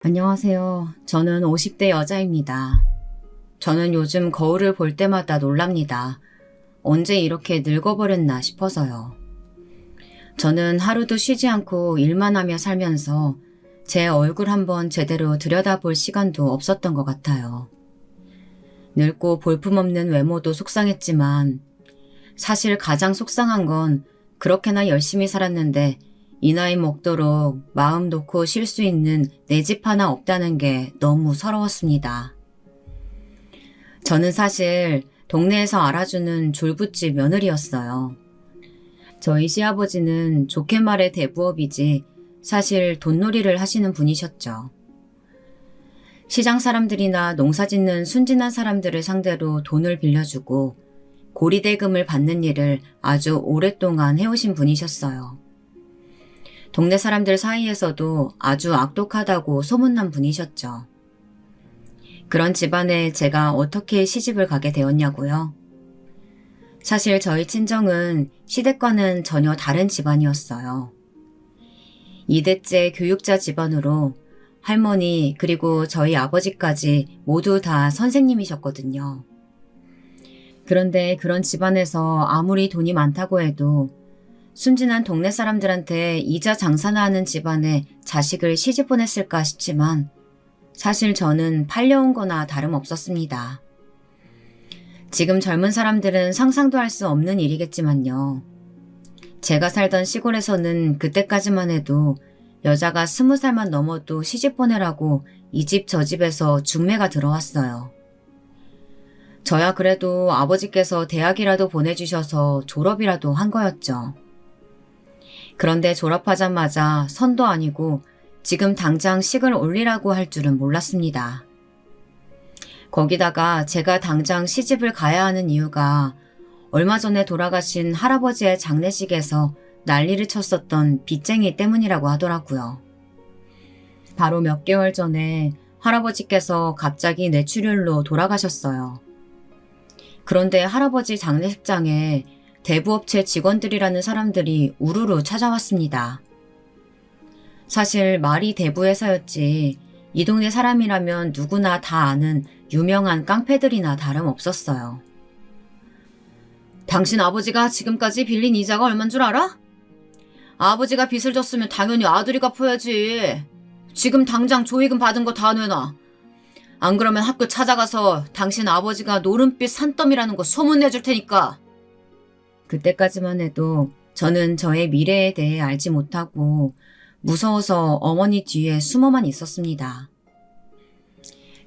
안녕하세요. 저는 50대 여자입니다. 저는 요즘 거울을 볼 때마다 놀랍니다. 언제 이렇게 늙어버렸나 싶어서요. 저는 하루도 쉬지 않고 일만 하며 살면서 제 얼굴 한번 제대로 들여다볼 시간도 없었던 것 같아요. 늙고 볼품없는 외모도 속상했지만 사실 가장 속상한 건 그렇게나 열심히 살았는데 이 나이 먹도록 마음 놓고 쉴 수 있는 내 집 하나 없다는 게 너무 서러웠습니다. 저는 사실 동네에서 알아주는 졸부집 며느리였어요. 저희 시아버지는 좋게 말해 대부업이지 사실 돈놀이를 하시는 분이셨죠. 시장 사람들이나 농사 짓는 순진한 사람들을 상대로 돈을 빌려주고 고리대금을 받는 일을 아주 오랫동안 해오신 분이셨어요. 동네 사람들 사이에서도 아주 악독하다고 소문난 분이셨죠. 그런 집안에 제가 어떻게 시집을 가게 되었냐고요? 사실 저희 친정은 시댁과는 전혀 다른 집안이었어요. 2대째 교육자 집안으로 할머니 그리고 저희 아버지까지 모두 다 선생님이셨거든요. 그런데 그런 집안에서 아무리 돈이 많다고 해도 순진한 동네 사람들한테 이자 장사나 하는 집안에 자식을 시집 보냈을까 싶지만 사실 저는 팔려온 거나 다름없었습니다. 지금 젊은 사람들은 상상도 할 수 없는 일이겠지만요. 제가 살던 시골에서는 그때까지만 해도 여자가 20살만 넘어도 시집 보내라고 이 집 저 집에서 중매가 들어왔어요. 저야 그래도 아버지께서 대학이라도 보내주셔서 졸업이라도 한 거였죠. 그런데 졸업하자마자 선도 아니고 지금 당장 식을 올리라고 할 줄은 몰랐습니다. 거기다가 제가 당장 시집을 가야 하는 이유가 얼마 전에 돌아가신 할아버지의 장례식에서 난리를 쳤었던 빚쟁이 때문이라고 하더라고요. 바로 몇 개월 전에 할아버지께서 갑자기 뇌출혈로 돌아가셨어요. 그런데 할아버지 장례식장에 대부업체 직원들이라는 사람들이 우르르 찾아왔습니다. 사실 말이 대부회사였지 이 동네 사람이라면 누구나 다 아는 유명한 깡패들이나 다름없었어요. 당신 아버지가 지금까지 빌린 이자가 얼만 줄 알아? 아버지가 빚을 졌으면 당연히 아들이 갚아야지. 지금 당장 조의금 받은 거 다 내놔. 안 그러면 학교 찾아가서 당신 아버지가 노름빛 산더미라는 거 소문내줄 테니까. 그때까지만 해도 저는 저의 미래에 대해 알지 못하고 무서워서 어머니 뒤에 숨어만 있었습니다.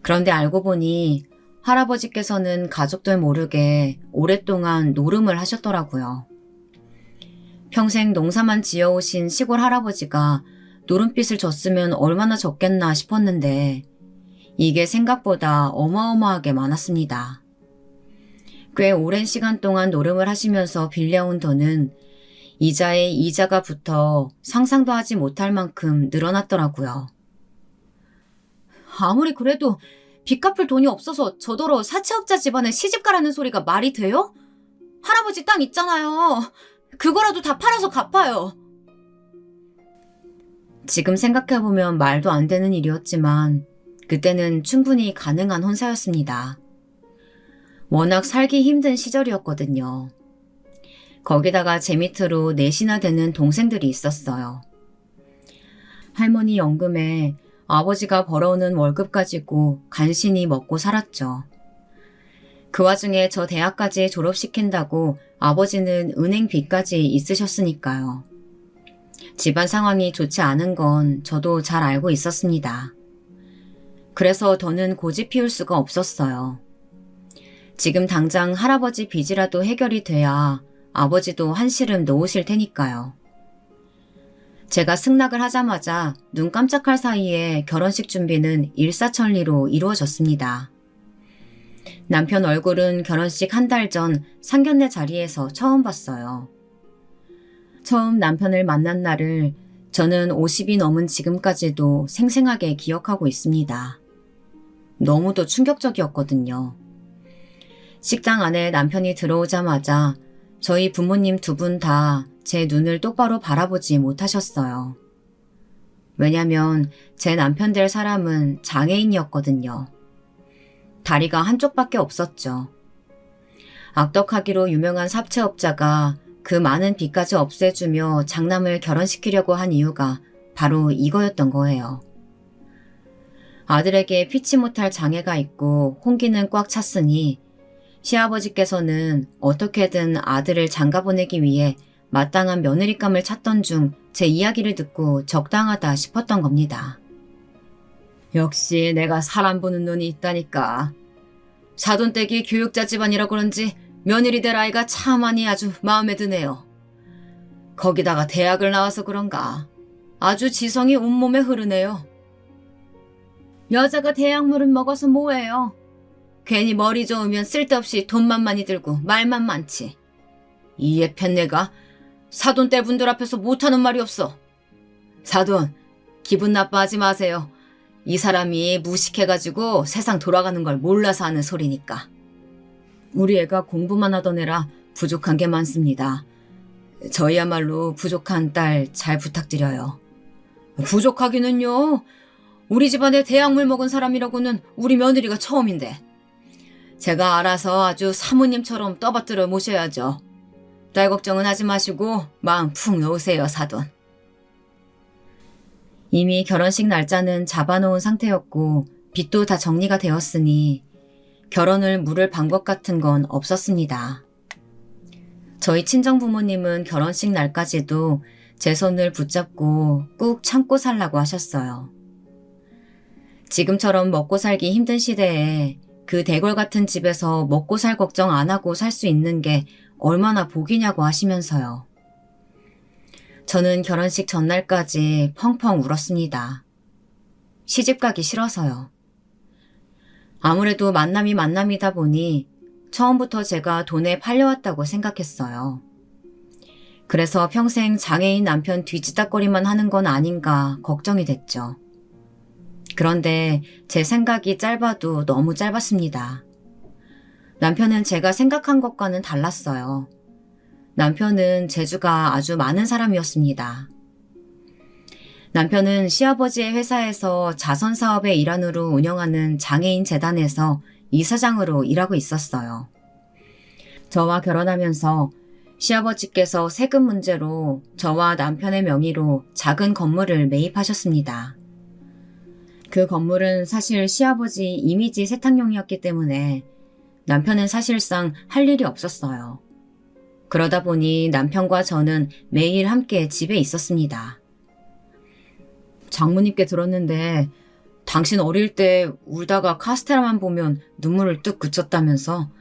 그런데 알고 보니 할아버지께서는 가족들 모르게 오랫동안 노름을 하셨더라고요. 평생 농사만 지어오신 시골 할아버지가 노름빚을 졌으면 얼마나 졌겠나 싶었는데 이게 생각보다 어마어마하게 많았습니다. 꽤 오랜 시간 동안 노름을 하시면서 빌려온 돈은 이자에 이자가 붙어 상상도 하지 못할 만큼 늘어났더라고요. 아무리 그래도 빚 갚을 돈이 없어서 저더러 사채업자 집안에 시집가라는 소리가 말이 돼요? 할아버지 땅 있잖아요. 그거라도 다 팔아서 갚아요. 지금 생각해보면 말도 안 되는 일이었지만 그때는 충분히 가능한 혼사였습니다. 워낙 살기 힘든 시절이었거든요. 거기다가 제 밑으로 넷이나 되는 동생들이 있었어요. 할머니 연금에 아버지가 벌어오는 월급 가지고 간신히 먹고 살았죠. 그 와중에 저 대학까지 졸업시킨다고 아버지는 은행 빚까지 있으셨으니까요. 집안 상황이 좋지 않은 건 저도 잘 알고 있었습니다. 그래서 더는 고집 피울 수가 없었어요. 지금 당장 할아버지 빚이라도 해결이 돼야 아버지도 한시름 놓으실 테니까요. 제가 승낙을 하자마자 눈 깜짝할 사이에 결혼식 준비는 일사천리로 이루어졌습니다. 남편 얼굴은 결혼식 한 달 전 상견례 자리에서 처음 봤어요. 처음 남편을 만난 날을 저는 50이 넘은 지금까지도 생생하게 기억하고 있습니다. 너무도 충격적이었거든요. 식당 안에 남편이 들어오자마자 저희 부모님 두 분 다 제 눈을 똑바로 바라보지 못하셨어요. 왜냐면 제 남편 될 사람은 장애인이었거든요. 다리가 한쪽밖에 없었죠. 악덕하기로 유명한 삽채업자가 그 많은 빚까지 없애주며 장남을 결혼시키려고 한 이유가 바로 이거였던 거예요. 아들에게 피치 못할 장애가 있고 홍기는 꽉 찼으니 시아버지께서는 어떻게든 아들을 장가보내기 위해 마땅한 며느리감을 찾던 중 제 이야기를 듣고 적당하다 싶었던 겁니다. 역시 내가 사람 보는 눈이 있다니까. 사돈댁이 교육자 집안이라 그런지 며느리 될 아이가 차마니 아주 마음에 드네요. 거기다가 대학을 나와서 그런가 아주 지성이 온몸에 흐르네요. 여자가 대학물은 먹어서 뭐해요. 괜히 머리 좋으면 쓸데없이 돈만 많이 들고 말만 많지. 이에 편내가 사돈때 분들 앞에서 못하는 말이 없어. 사돈, 기분 나빠하지 마세요. 이 사람이 무식해가지고 세상 돌아가는 걸 몰라서 하는 소리니까. 우리 애가 공부만 하던 애라 부족한 게 많습니다. 저희야말로 부족한 딸 잘 부탁드려요. 부족하기는요. 우리 집안에 대학물 먹은 사람이라고는 우리 며느리가 처음인데. 제가 알아서 아주 사모님처럼 떠받들어 모셔야죠. 딸 걱정은 하지 마시고 마음 푹 놓으세요, 사돈. 이미 결혼식 날짜는 잡아놓은 상태였고 빚도 다 정리가 되었으니 결혼을 미룰 방법 같은 건 없었습니다. 저희 친정부모님은 결혼식 날까지도 제 손을 붙잡고 꾹 참고 살라고 하셨어요. 지금처럼 먹고 살기 힘든 시대에 그 대궐 같은 집에서 먹고 살 걱정 안 하고 살 수 있는 게 얼마나 복이냐고 하시면서요. 저는 결혼식 전날까지 펑펑 울었습니다. 시집가기 싫어서요. 아무래도 만남이 만남이다 보니 처음부터 제가 돈에 팔려왔다고 생각했어요. 그래서 평생 장애인 남편 뒤지다거리만 하는 건 아닌가 걱정이 됐죠. 그런데 제 생각이 짧아도 너무 짧았습니다. 남편은 제가 생각한 것과는 달랐어요. 남편은 재주가 아주 많은 사람이었습니다. 남편은 시아버지의 회사에서 자선사업의 일환으로 운영하는 장애인 재단에서 이사장으로 일하고 있었어요. 저와 결혼하면서 시아버지께서 세금 문제로 저와 남편의 명의로 작은 건물을 매입하셨습니다. 그 건물은 사실 시아버지 이미지 세탁용이었기 때문에 남편은 사실상 할 일이 없었어요. 그러다 보니 남편과 저는 매일 함께 집에 있었습니다. 장모님께 들었는데 당신 어릴 때 울다가 카스테라만 보면 눈물을 뚝 그쳤다면서.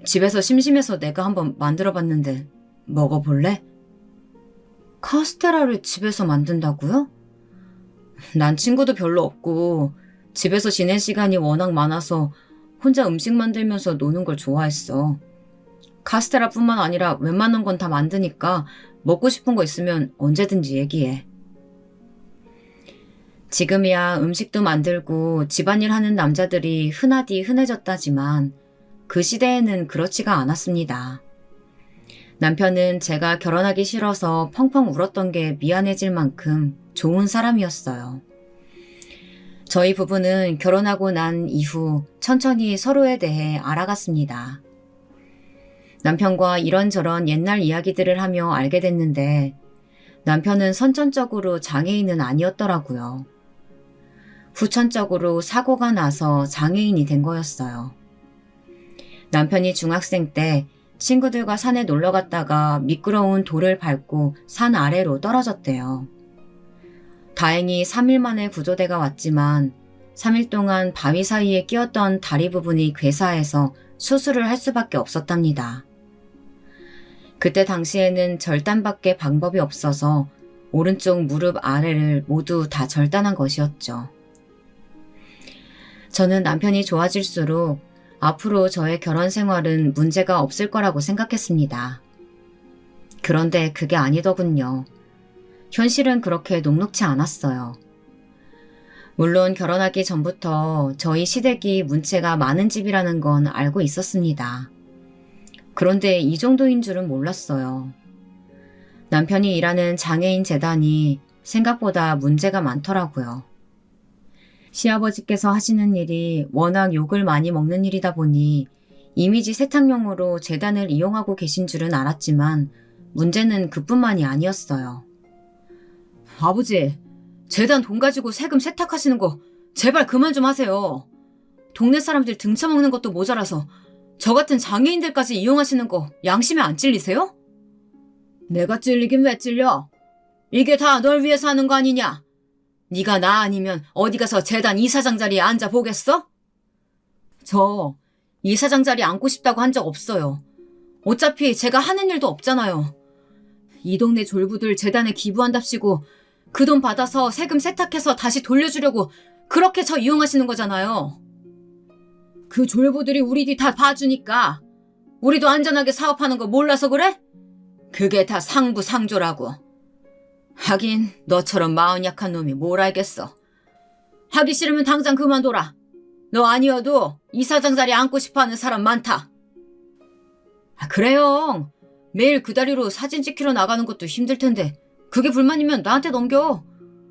집에서 심심해서 내가 한번 만들어봤는데 먹어볼래? 카스테라를 집에서 만든다고요? 난 친구도 별로 없고 집에서 지낸 시간이 워낙 많아서 혼자 음식 만들면서 노는 걸 좋아했어. 카스테라뿐만 아니라 웬만한 건 다 만드니까 먹고 싶은 거 있으면 언제든지 얘기해. 지금이야 음식도 만들고 집안일 하는 남자들이 흔하디 흔해졌다지만 그 시대에는 그렇지가 않았습니다. 남편은 제가 결혼하기 싫어서 펑펑 울었던 게 미안해질 만큼 좋은 사람이었어요. 저희 부부는 결혼하고 난 이후 천천히 서로에 대해 알아갔습니다. 남편과 이런저런 옛날 이야기들을 하며 알게 됐는데 남편은 선천적으로 장애인은 아니었더라고요. 후천적으로 사고가 나서 장애인이 된 거였어요. 남편이 중학생 때 친구들과 산에 놀러 갔다가 미끄러운 돌을 밟고 산 아래로 떨어졌대요. 다행히 3일 만에 구조대가 왔지만 3일 동안 바위 사이에 끼었던 다리 부분이 괴사해서 수술을 할 수밖에 없었답니다. 그때 당시에는 절단밖에 방법이 없어서 오른쪽 무릎 아래를 모두 다 절단한 것이었죠. 저는 남편이 좋아질수록 앞으로 저의 결혼 생활은 문제가 없을 거라고 생각했습니다. 그런데 그게 아니더군요. 현실은 그렇게 녹록지 않았어요. 물론 결혼하기 전부터 저희 시댁이 문체가 많은 집이라는 건 알고 있었습니다. 그런데 이 정도인 줄은 몰랐어요. 남편이 일하는 장애인 재단이 생각보다 문제가 많더라고요. 시아버지께서 하시는 일이 워낙 욕을 많이 먹는 일이다 보니 이미지 세탁용으로 재단을 이용하고 계신 줄은 알았지만 문제는 그뿐만이 아니었어요. 아버지, 재단 돈 가지고 세금 세탁하시는 거 제발 그만 좀 하세요. 동네 사람들 등쳐먹는 것도 모자라서 저 같은 장애인들까지 이용하시는 거 양심에 안 찔리세요? 내가 찔리긴 왜 찔려? 이게 다 널 위해서 하는 거 아니냐? 네가 나 아니면 어디 가서 재단 이사장 자리에 앉아 보겠어? 저 이사장 자리에 앉고 싶다고 한 적 없어요. 어차피 제가 하는 일도 없잖아요. 이 동네 졸부들 재단에 기부한답시고 그 돈 받아서 세금 세탁해서 다시 돌려주려고 그렇게 저 이용하시는 거잖아요. 그 졸부들이 우리 뒤 다 봐주니까 우리도 안전하게 사업하는 거 몰라서 그래? 그게 다 상부상조라고. 하긴 너처럼 마음 약한 놈이 뭘 알겠어. 하기 싫으면 당장 그만둬라. 너 아니어도 이사장 자리에 앉고 싶어하는 사람 많다. 그래요. 매일 그 다리로 사진 찍히러 나가는 것도 힘들 텐데 그게 불만이면 나한테 넘겨.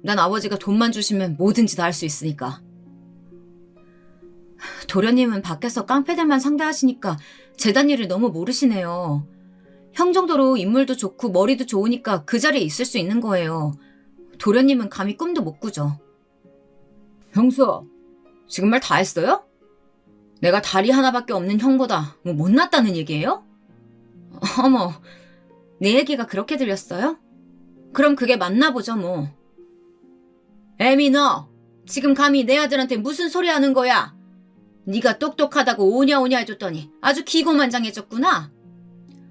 난 아버지가 돈만 주시면 뭐든지 다 할 수 있으니까. 도련님은 밖에서 깡패들만 상대하시니까 재단 일을 너무 모르시네요. 형 정도로 인물도 좋고 머리도 좋으니까 그 자리에 있을 수 있는 거예요. 도련님은 감히 꿈도 못 꾸죠. 형수, 지금 말 다 했어요? 내가 다리 하나밖에 없는 형보다 뭐 못났다는 얘기예요? 어머, 내 얘기가 그렇게 들렸어요? 그럼 그게 맞나 보죠 뭐. 애미 너, 지금 감히 내 아들한테 무슨 소리 하는 거야? 네가 똑똑하다고 오냐오냐 해줬더니 아주 기고만장해졌구나.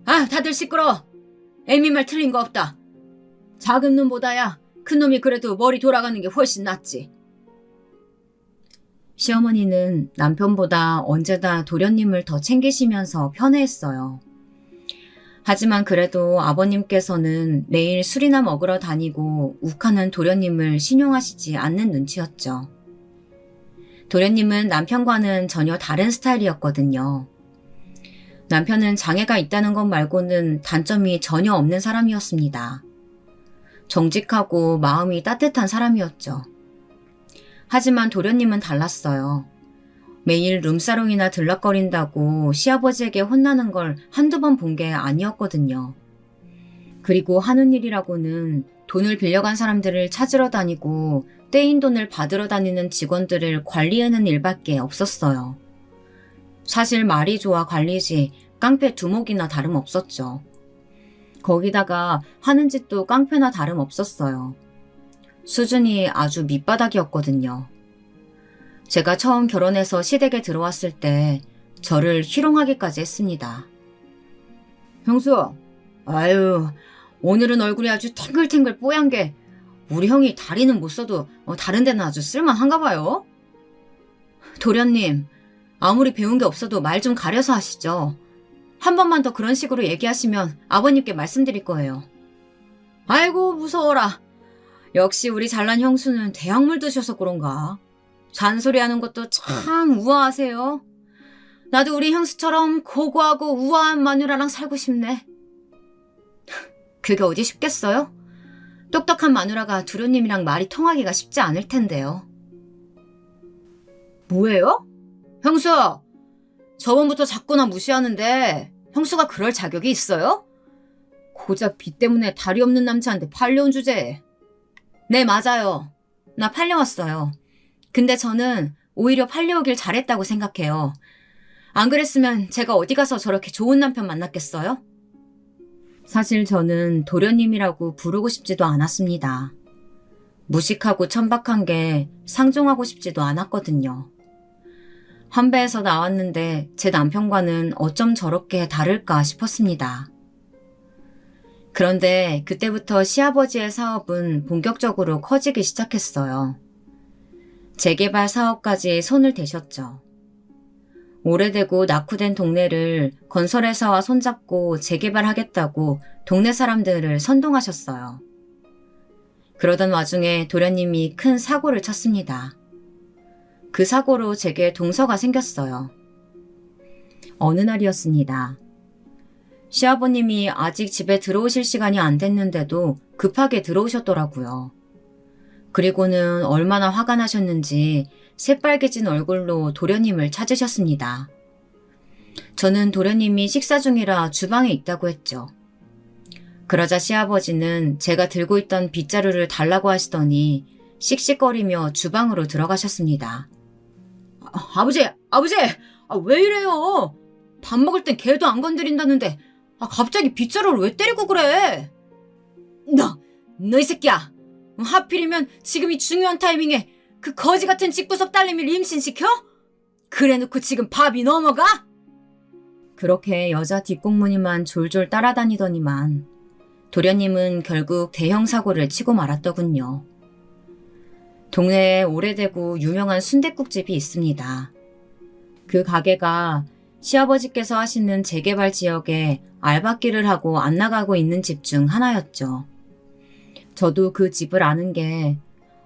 아, 다들 시끄러워. 애미 말 틀린 거 없다. 작은 놈보다야 큰 놈이 그래도 머리 돌아가는 게 훨씬 낫지. 시어머니는 남편보다 언제나 도련님을 더 챙기시면서 편애했어요. 하지만 그래도 아버님께서는 매일 술이나 먹으러 다니고 욱하는 도련님을 신용하시지 않는 눈치였죠. 도련님은 남편과는 전혀 다른 스타일이었거든요. 남편은 장애가 있다는 것 말고는 단점이 전혀 없는 사람이었습니다. 정직하고 마음이 따뜻한 사람이었죠. 하지만 도련님은 달랐어요. 매일 룸사롱이나 들락거린다고 시아버지에게 혼나는 걸 한두 번 본 게 아니었거든요. 그리고 하는 일이라고는 돈을 빌려간 사람들을 찾으러 다니고 떼인 돈을 받으러 다니는 직원들을 관리하는 일밖에 없었어요. 사실 말이 좋아 관리지 깡패 두목이나 다름없었죠. 거기다가 하는 짓도 깡패나 다름없었어요. 수준이 아주 밑바닥이었거든요. 제가 처음 결혼해서 시댁에 들어왔을 때 저를 희롱하기까지 했습니다. 형수, 아유, 오늘은 얼굴이 아주 탱글탱글 뽀얀 게 우리 형이 다리는 못 써도 다른 데는 아주 쓸만한가 봐요. 도련님, 아무리 배운 게 없어도 말 좀 가려서 하시죠. 한 번만 더 그런 식으로 얘기하시면 아버님께 말씀드릴 거예요. 아이고 무서워라. 역시 우리 잘난 형수는 대학물 드셔서 그런가. 잔소리하는 것도 참 우아하세요. 나도 우리 형수처럼 고고하고 우아한 마누라랑 살고 싶네. 그게 어디 쉽겠어요? 똑똑한 마누라가 두루님이랑 말이 통하기가 쉽지 않을 텐데요. 뭐예요? 형수! 저번부터 자꾸 나 무시하는데 형수가 그럴 자격이 있어요? 고작 빚 때문에 다리 없는 남자한테 팔려온 주제에. 네, 맞아요. 나 팔려왔어요. 근데 저는 오히려 팔려오길 잘했다고 생각해요. 안 그랬으면 제가 어디 가서 저렇게 좋은 남편 만났겠어요? 사실 저는 도련님이라고 부르고 싶지도 않았습니다. 무식하고 천박한 게 상종하고 싶지도 않았거든요. 한배에서 나왔는데 제 남편과는 어쩜 저렇게 다를까 싶었습니다. 그런데 그때부터 시아버지의 사업은 본격적으로 커지기 시작했어요. 재개발 사업까지 손을 대셨죠. 오래되고 낙후된 동네를 건설회사와 손잡고 재개발하겠다고 동네 사람들을 선동하셨어요. 그러던 와중에 도련님이 큰 사고를 쳤습니다. 그 사고로 제게 동서가 생겼어요. 어느 날이었습니다. 시아버님이 아직 집에 들어오실 시간이 안 됐는데도 급하게 들어오셨더라고요. 그리고는 얼마나 화가 나셨는지 새빨개진 얼굴로 도련님을 찾으셨습니다. 저는 도련님이 식사 중이라 주방에 있다고 했죠. 그러자 시아버지는 제가 들고 있던 빗자루를 달라고 하시더니 씩씩거리며 주방으로 들어가셨습니다. 아버지! 왜 이래요? 밥 먹을 땐 개도 안 건드린다는데 갑자기 빗자루를 왜 때리고 그래? 너 이 새끼야! 하필이면 지금 이 중요한 타이밍에 그 거지 같은 집구석 딸내미를 임신시켜? 그래놓고 지금 밥이 넘어가? 그렇게 여자 뒷공무니만 졸졸 따라다니더니만 도련님은 결국 대형 사고를 치고 말았더군요. 동네에 오래되고 유명한 순댓국집이 있습니다. 그 가게가 시아버지께서 하시는 재개발 지역에 알박기를 하고 안 나가고 있는 집 중 하나였죠. 저도 그 집을 아는 게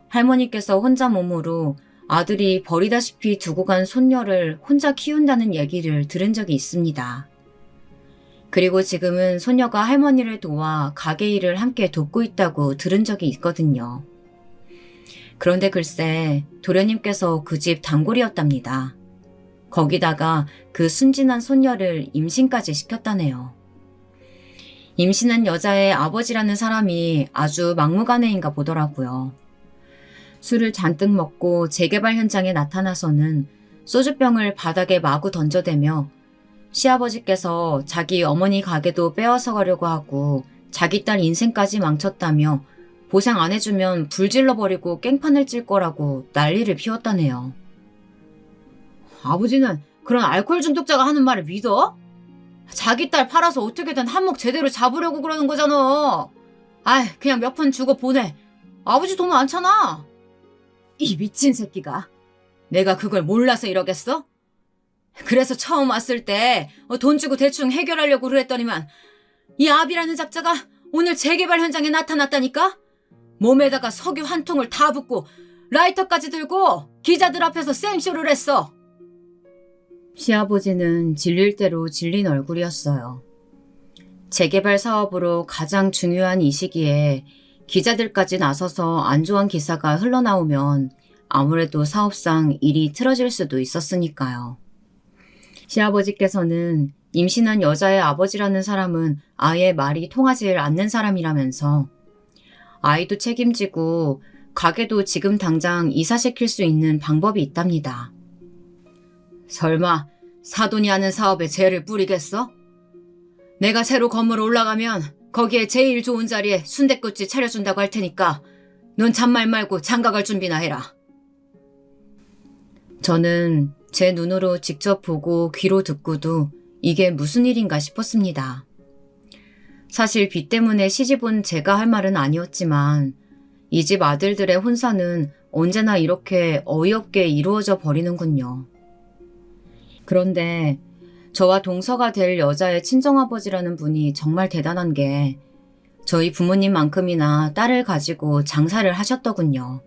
할머니께서 혼자 몸으로 아들이 버리다시피 두고 간 손녀를 혼자 키운다는 얘기를 들은 적이 있습니다. 그리고 지금은 손녀가 할머니를 도와 가게 일을 함께 돕고 있다고 들은 적이 있거든요. 그런데 글쎄 도련님께서 그 집 단골이었답니다. 거기다가 그 순진한 손녀를 임신까지 시켰다네요. 임신한 여자의 아버지라는 사람이 아주 막무가내인가 보더라고요. 술을 잔뜩 먹고 재개발 현장에 나타나서는 소주병을 바닥에 마구 던져대며 시아버지께서 자기 어머니 가게도 빼앗아 가려고 하고 자기 딸 인생까지 망쳤다며 보상 안 해주면 불질러버리고 깽판을 찔 거라고 난리를 피웠다네요. 아버지는 그런 알코올 중독자가 하는 말을 믿어? 자기 딸 팔아서 어떻게든 한몫 제대로 잡으려고 그러는 거잖아. 그냥 몇 푼 주고 보내. 아버지 돈 많잖아. 이 미친 새끼가. 내가 그걸 몰라서 이러겠어? 그래서 처음 왔을 때 돈 주고 대충 해결하려고 그랬더니만 이 아비라는 작자가 오늘 재개발 현장에 나타났다니까? 몸에다가 석유 한 통을 다 붓고 라이터까지 들고 기자들 앞에서 생쇼를 했어. 시아버지는 질릴 대로 질린 얼굴이었어요. 재개발 사업으로 가장 중요한 이 시기에 기자들까지 나서서 안 좋은 기사가 흘러나오면 아무래도 사업상 일이 틀어질 수도 있었으니까요. 시아버지께서는 임신한 여자의 아버지라는 사람은 아예 말이 통하지 않는 사람이라면서 아이도 책임지고 가게도 지금 당장 이사시킬 수 있는 방법이 있답니다. 설마 사돈이 하는 사업에 죄를 뿌리겠어? 내가 새로 건물 올라가면 거기에 제일 좋은 자리에 순댓국집 차려준다고 할 테니까 넌 잔말 말고 장가갈 준비나 해라. 저는 제 눈으로 직접 보고 귀로 듣고도 이게 무슨 일인가 싶었습니다. 사실 빚 때문에 시집 온 제가 할 말은 아니었지만 이 집 아들들의 혼사는 언제나 이렇게 어이없게 이루어져 버리는군요. 그런데 저와 동서가 될 여자의 친정아버지라는 분이 정말 대단한 게 저희 부모님만큼이나 딸을 가지고 장사를 하셨더군요.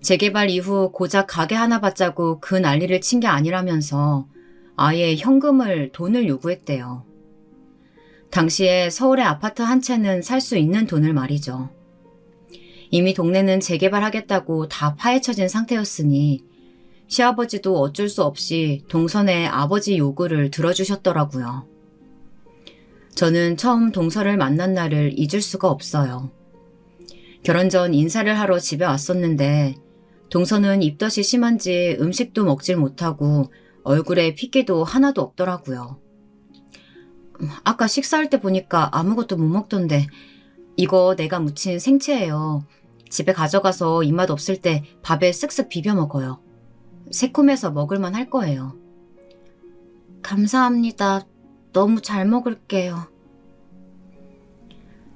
재개발 이후 고작 가게 하나 받자고 그 난리를 친 게 아니라면서 아예 돈을 요구했대요. 당시에 서울의 아파트 한 채는 살 수 있는 돈을 말이죠. 이미 동네는 재개발하겠다고 다 파헤쳐진 상태였으니 시아버지도 어쩔 수 없이 동선의 아버지 요구를 들어주셨더라고요. 저는 처음 동서를 만난 날을 잊을 수가 없어요. 결혼 전 인사를 하러 집에 왔었는데 동서는 입덧이 심한지 음식도 먹질 못하고 얼굴에 핏기도 하나도 없더라고요. 아까 식사할 때 보니까 아무것도 못 먹던데 이거 내가 무친 생채예요. 집에 가져가서 입맛 없을 때 밥에 쓱쓱 비벼 먹어요. 새콤해서 먹을만 할 거예요. 감사합니다. 너무 잘 먹을게요.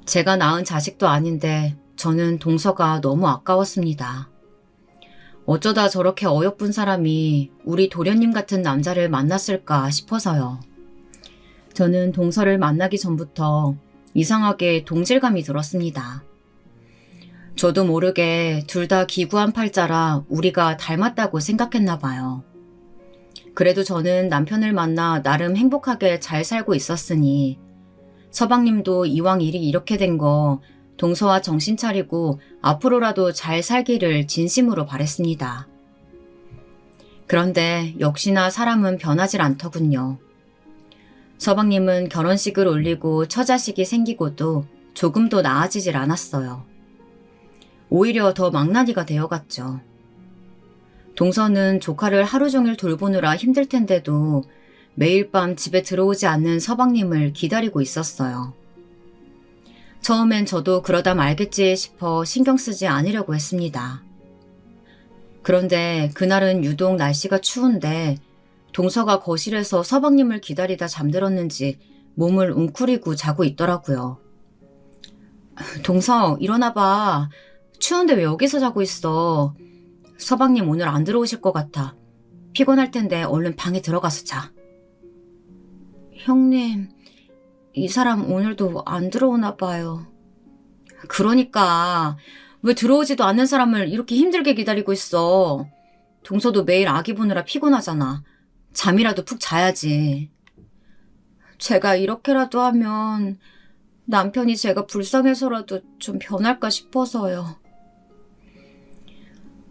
제가 낳은 자식도 아닌데 저는 동서가 너무 아까웠습니다. 어쩌다 저렇게 어여쁜 사람이 우리 도련님 같은 남자를 만났을까 싶어서요. 저는 동서를 만나기 전부터 이상하게 동질감이 들었습니다. 저도 모르게 둘 다 기구한 팔자라 우리가 닮았다고 생각했나 봐요. 그래도 저는 남편을 만나 나름 행복하게 잘 살고 있었으니 서방님도 이왕 일이 이렇게 된 거 동서와 정신 차리고 앞으로라도 잘 살기를 진심으로 바랬습니다. 그런데 역시나 사람은 변하질 않더군요. 서방님은 결혼식을 올리고 처자식이 생기고도 조금도 나아지질 않았어요. 오히려 더 망나니가 되어갔죠. 동서는 조카를 하루 종일 돌보느라 힘들 텐데도 매일 밤 집에 들어오지 않는 서방님을 기다리고 있었어요. 처음엔 저도 그러다 말겠지 싶어 신경 쓰지 않으려고 했습니다. 그런데 그날은 유독 날씨가 추운데 동서가 거실에서 서방님을 기다리다 잠들었는지 몸을 웅크리고 자고 있더라고요. 동서, 일어나봐. 추운데 왜 여기서 자고 있어? 서방님 오늘 안 들어오실 것 같아. 피곤할 텐데 얼른 방에 들어가서 자. 형님, 이 사람 오늘도 안 들어오나 봐요. 그러니까 왜 들어오지도 않는 사람을 이렇게 힘들게 기다리고 있어. 동서도 매일 아기 보느라 피곤하잖아. 잠이라도 푹 자야지. 제가 이렇게라도 하면 남편이 제가 불쌍해서라도 좀 변할까 싶어서요.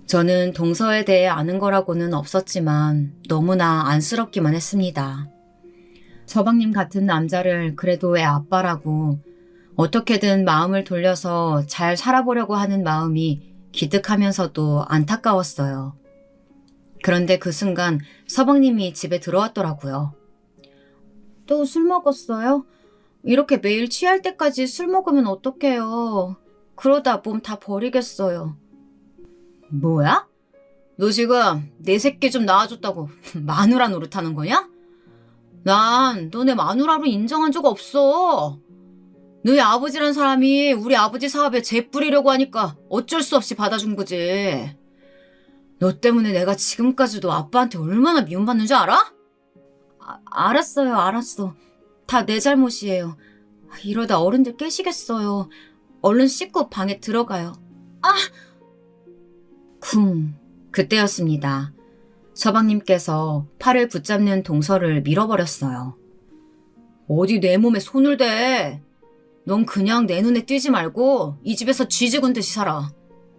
저는 동서에 대해 아는 거라고는 없었지만 너무나 안쓰럽기만 했습니다. 서방님 같은 남자를 그래도 애 아빠라고 어떻게든 마음을 돌려서 잘 살아보려고 하는 마음이 기특하면서도 안타까웠어요. 그런데 그 순간 서방님이 집에 들어왔더라고요. 또 술 먹었어요? 이렇게 매일 취할 때까지 술 먹으면 어떡해요. 그러다 몸 다 버리겠어요. 뭐야? 너 지금 내 새끼 좀 낳아줬다고 마누라 노릇하는 거냐? 난 너네 마누라로 인정한 적 없어. 너희 아버지란 사람이 우리 아버지 사업에 재 뿌리려고 하니까 어쩔 수 없이 받아준 거지. 너 때문에 내가 지금까지도 아빠한테 얼마나 미움받는 줄 알아? 알았어요, 알았어. 다 내 잘못이에요. 이러다 어른들 깨시겠어요. 얼른 씻고 방에 들어가요. 쿵, 그때였습니다. 서방님께서 팔을 붙잡는 동서를 밀어버렸어요. 어디 내 몸에 손을 대. 넌 그냥 내 눈에 띄지 말고 이 집에서 쥐 죽은 듯이 살아.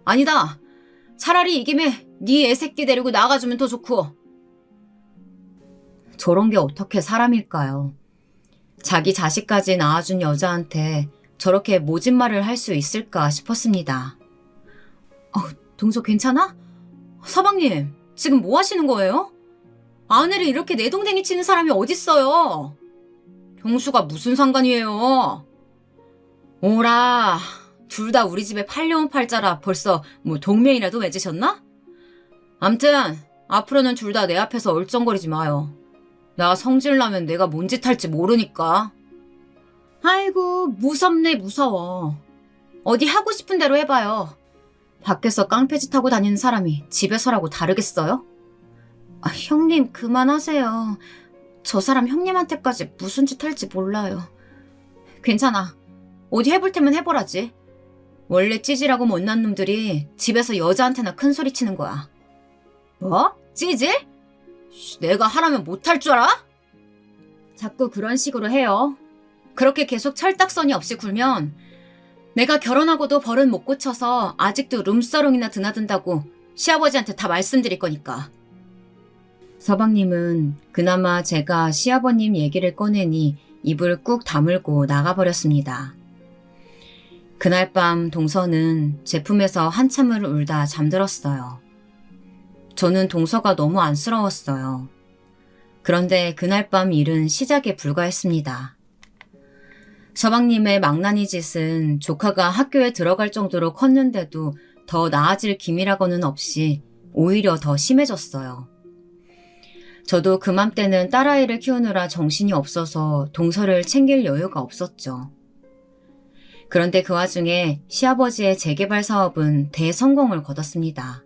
아니다. 차라리 이 김에 네 애새끼 데리고 나가주면 더 좋고. 저런 게 어떻게 사람일까요? 자기 자식까지 낳아준 여자한테 저렇게 모진 말을 할 수 있을까 싶었습니다. 동서 괜찮아? 서방님, 지금 뭐 하시는 거예요? 아내를 이렇게 내동댕이 치는 사람이 어딨어요? 형수가 무슨 상관이에요? 오라, 둘 다 우리 집에 팔려온 팔자라 벌써 뭐 동맹이라도 맺으셨나? 암튼 앞으로는 둘 다 내 앞에서 얼쩡거리지 마요. 나 성질나면 내가 뭔 짓 할지 모르니까. 아이고, 무섭네 무서워. 어디 하고 싶은 대로 해봐요. 밖에서 깡패짓 하고 다니는 사람이 집에서라고 다르겠어요? 형님 그만하세요. 저 사람 형님한테까지 무슨 짓 할지 몰라요. 괜찮아. 어디 해볼 테면 해보라지. 원래 찌질하고 못난 놈들이 집에서 여자한테나 큰 소리 치는 거야. 뭐? 찌질? 내가 하라면 못할 줄 알아? 자꾸 그런 식으로 해요. 그렇게 계속 철딱서니 없이 굴면 내가 결혼하고도 버릇 못 고쳐서 아직도 룸사롱이나 드나든다고 시아버지한테 다 말씀드릴 거니까. 서방님은 그나마 제가 시아버님 얘기를 꺼내니 입을 꾹 다물고 나가버렸습니다. 그날 밤 동서는 제품에서 한참을 울다 잠들었어요. 저는 동서가 너무 안쓰러웠어요. 그런데 그날 밤 일은 시작에 불과했습니다. 서방님의 망나니 짓은 조카가 학교에 들어갈 정도로 컸는데도 더 나아질 기미라고는 없이 오히려 더 심해졌어요. 저도 그맘때는 딸아이를 키우느라 정신이 없어서 동서를 챙길 여유가 없었죠. 그런데 그 와중에 시아버지의 재개발 사업은 대성공을 거뒀습니다.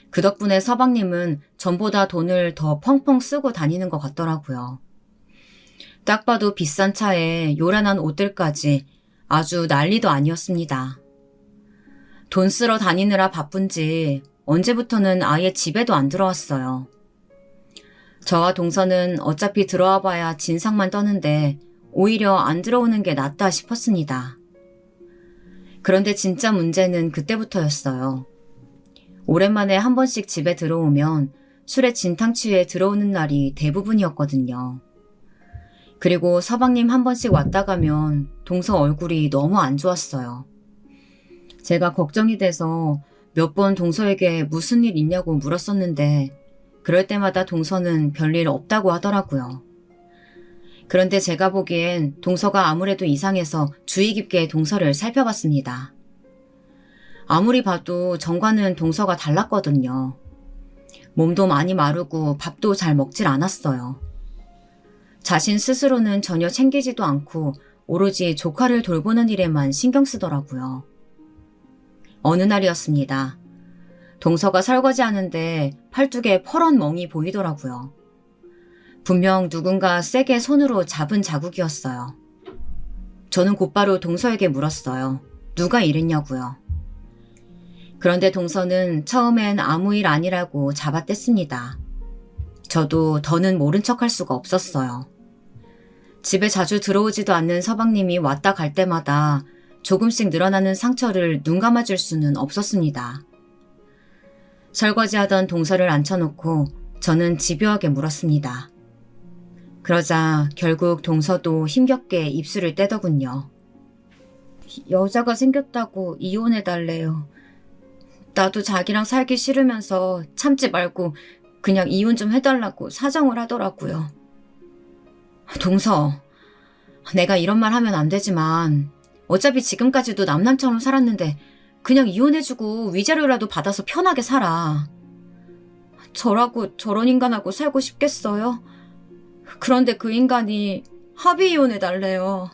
그 덕분에 서방님은 전보다 돈을 더 펑펑 쓰고 다니는 것 같더라고요. 딱 봐도 비싼 차에 요란한 옷들까지 아주 난리도 아니었습니다. 돈 쓰러 다니느라 바쁜지 언제부터는 아예 집에도 안 들어왔어요. 저와 동서는 어차피 들어와 봐야 진상만 떠는데 오히려 안 들어오는 게 낫다 싶었습니다. 그런데 진짜 문제는 그때부터였어요. 오랜만에 한 번씩 집에 들어오면 술에 진탕 취해 들어오는 날이 대부분이었거든요. 그리고 서방님 한 번씩 왔다 가면 동서 얼굴이 너무 안 좋았어요. 제가 걱정이 돼서 몇 번 동서에게 무슨 일 있냐고 물었었는데 그럴 때마다 동서는 별일 없다고 하더라고요. 그런데 제가 보기엔 동서가 아무래도 이상해서 주의 깊게 동서를 살펴봤습니다. 아무리 봐도 전과는 동서가 달랐거든요. 몸도 많이 마르고 밥도 잘 먹질 않았어요. 자신 스스로는 전혀 챙기지도 않고 오로지 조카를 돌보는 일에만 신경 쓰더라고요. 어느 날이었습니다. 동서가 설거지하는데 팔뚝에 퍼런 멍이 보이더라고요. 분명 누군가 세게 손으로 잡은 자국이었어요. 저는 곧바로 동서에게 물었어요. 누가 이랬냐고요. 그런데 동서는 처음엔 아무 일 아니라고 잡아댔습니다. 저도 더는 모른 척할 수가 없었어요. 집에 자주 들어오지도 않는 서방님이 왔다 갈 때마다 조금씩 늘어나는 상처를 눈 감아줄 수는 없었습니다. 설거지하던 동서를 앉혀놓고 저는 집요하게 물었습니다. 그러자 결국 동서도 힘겹게 입술을 떼더군요. 여자가 생겼다고 이혼해달래요. 나도 자기랑 살기 싫으면서 참지 말고 그냥 이혼 좀 해달라고 사정을 하더라고요. 동서, 내가 이런 말 하면 안 되지만 어차피 지금까지도 남남처럼 살았는데 그냥 이혼해주고 위자료라도 받아서 편하게 살아. 저라고 저런 인간하고 살고 싶겠어요? 그런데 그 인간이 합의 이혼해달래요.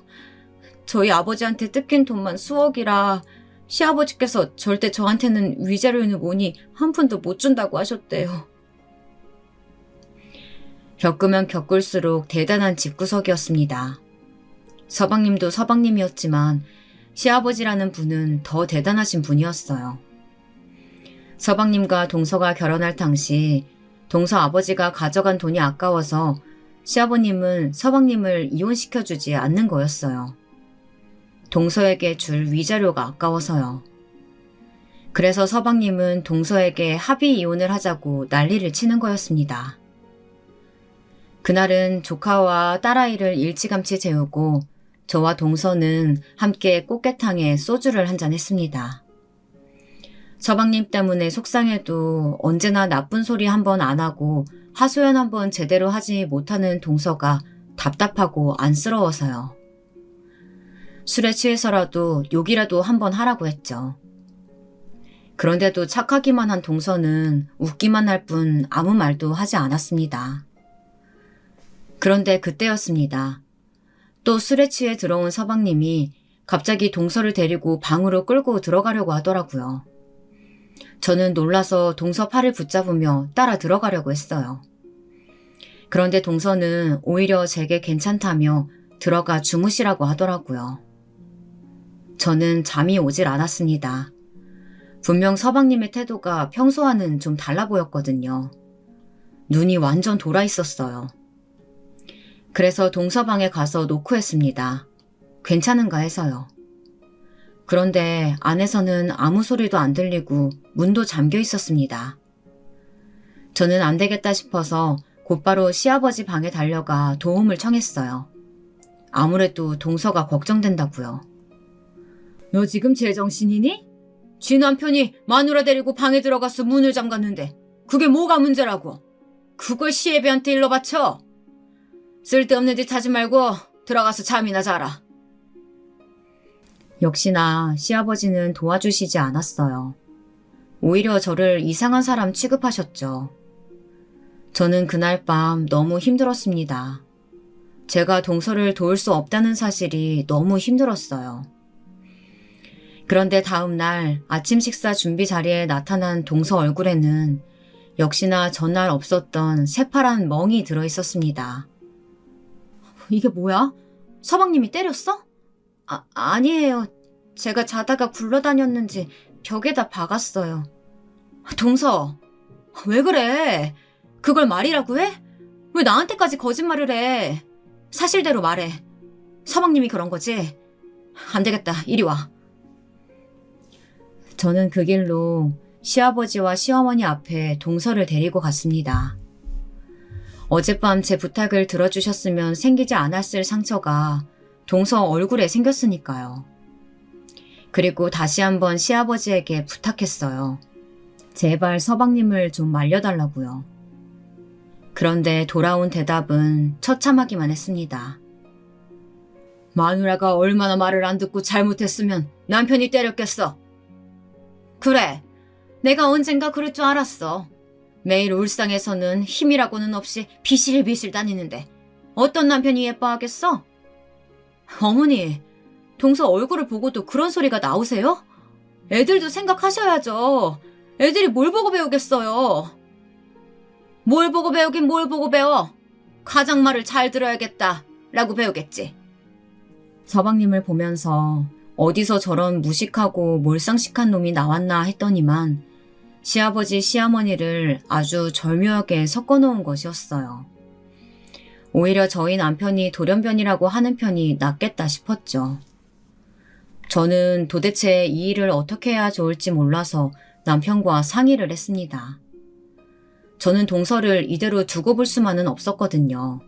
저희 아버지한테 뜯긴 돈만 수억이라 시아버지께서 절대 저한테는 위자료는 뭐니 한 푼도 못 준다고 하셨대요. 겪으면 겪을수록 대단한 집구석이었습니다. 서방님도 서방님이었지만 시아버지라는 분은 더 대단하신 분이었어요. 서방님과 동서가 결혼할 당시 동서 아버지가 가져간 돈이 아까워서 시아버님은 서방님을 이혼시켜주지 않는 거였어요. 동서에게 줄 위자료가 아까워서요. 그래서 서방님은 동서에게 합의 이혼을 하자고 난리를 치는 거였습니다. 그날은 조카와 딸아이를 일찌감치 재우고 저와 동서는 함께 꽃게탕에 소주를 한잔 했습니다. 서방님 때문에 속상해도 언제나 나쁜 소리 한 번 안 하고 하소연 한 번 제대로 하지 못하는 동서가 답답하고 안쓰러워서요. 술에 취해서라도 욕이라도 한 번 하라고 했죠. 그런데도 착하기만 한 동서는 웃기만 할 뿐 아무 말도 하지 않았습니다. 그런데 그때였습니다. 또 술에 취해 들어온 서방님이 갑자기 동서를 데리고 방으로 끌고 들어가려고 하더라고요. 저는 놀라서 동서 팔을 붙잡으며 따라 들어가려고 했어요. 그런데 동서는 오히려 제게 괜찮다며 들어가 주무시라고 하더라고요. 저는 잠이 오질 않았습니다. 분명 서방님의 태도가 평소와는 좀 달라 보였거든요. 눈이 완전 돌아 있었어요. 그래서 동서방에 가서 노크했습니다. 괜찮은가 해서요. 그런데 안에서는 아무 소리도 안 들리고 문도 잠겨 있었습니다. 저는 안 되겠다 싶어서 곧바로 시아버지 방에 달려가 도움을 청했어요. 아무래도 동서가 걱정된다고요. 너 지금 제정신이니? 쥐 남편이 마누라 데리고 방에 들어가서 문을 잠갔는데 그게 뭐가 문제라고? 그걸 시애비한테 일러 바쳐? 쓸데없는 짓 하지 말고 들어가서 잠이나 자라. 역시나 시아버지는 도와주시지 않았어요. 오히려 저를 이상한 사람 취급하셨죠. 저는 그날 밤 너무 힘들었습니다. 제가 동서를 도울 수 없다는 사실이 너무 힘들었어요. 그런데 다음 날 아침 식사 준비 자리에 나타난 동서 얼굴에는 역시나 전날 없었던 새파란 멍이 들어있었습니다. 이게 뭐야? 서방님이 때렸어? 아니에요. 제가 자다가 굴러다녔는지 벽에다 박았어요. 동서, 왜 그래? 그걸 말이라고 해? 왜 나한테까지 거짓말을 해? 사실대로 말해. 서방님이 그런 거지? 안 되겠다. 이리 와. 저는 그 길로 시아버지와 시어머니 앞에 동서를 데리고 갔습니다. 어젯밤 제 부탁을 들어주셨으면 생기지 않았을 상처가 동서 얼굴에 생겼으니까요. 그리고 다시 한번 시아버지에게 부탁했어요. 제발 서방님을 좀 말려달라고요. 그런데 돌아온 대답은 처참하기만 했습니다. 마누라가 얼마나 말을 안 듣고 잘못했으면 남편이 때렸겠어. 그래, 내가 언젠가 그럴 줄 알았어. 매일 울상에서는 힘이라고는 없이 비실비실 다니는데 어떤 남편이 예뻐하겠어? 어머니, 동서 얼굴을 보고도 그런 소리가 나오세요? 애들도 생각하셔야죠. 애들이 뭘 보고 배우겠어요. 뭘 보고 배우긴 뭘 보고 배워. 가장 말을 잘 들어야겠다 라고 배우겠지. 서방님을 보면서 어디서 저런 무식하고 몰상식한 놈이 나왔나 했더니만 시아버지 시어머니를 아주 절묘하게 섞어놓은 것이었어요. 오히려 저희 남편이 돌연변이라고 하는 편이 낫겠다 싶었죠. 저는 도대체 이 일을 어떻게 해야 좋을지 몰라서 남편과 상의를 했습니다. 저는 동서를 이대로 두고 볼 수만은 없었거든요.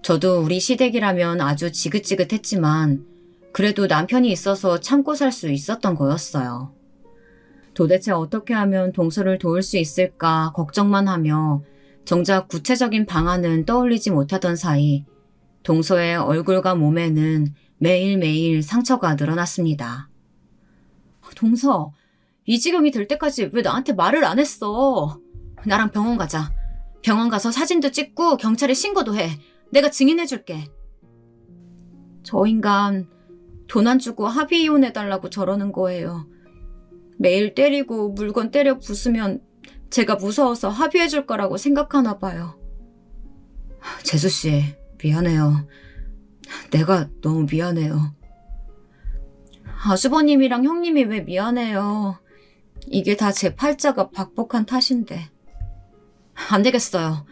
저도 우리 시댁이라면 아주 지긋지긋했지만 그래도 남편이 있어서 참고 살 수 있었던 거였어요. 도대체 어떻게 하면 동서를 도울 수 있을까 걱정만 하며 정작 구체적인 방안은 떠올리지 못하던 사이 동서의 얼굴과 몸에는 매일매일 상처가 늘어났습니다. 동서, 이 지경이 될 때까지 왜 나한테 말을 안 했어? 나랑 병원 가자. 병원 가서 사진도 찍고 경찰에 신고도 해. 내가 증인해줄게. 저 인간 돈 안 주고 합의 이혼해달라고 저러는 거예요. 매일 때리고 물건 때려 부수면 제가 무서워서 합의해줄 거라고 생각하나 봐요. 재수씨, 미안해요. 내가 너무 미안해요. 아주버님이랑 형님이 왜 미안해요. 이게 다 제 팔자가 박복한 탓인데. 안 되겠어요.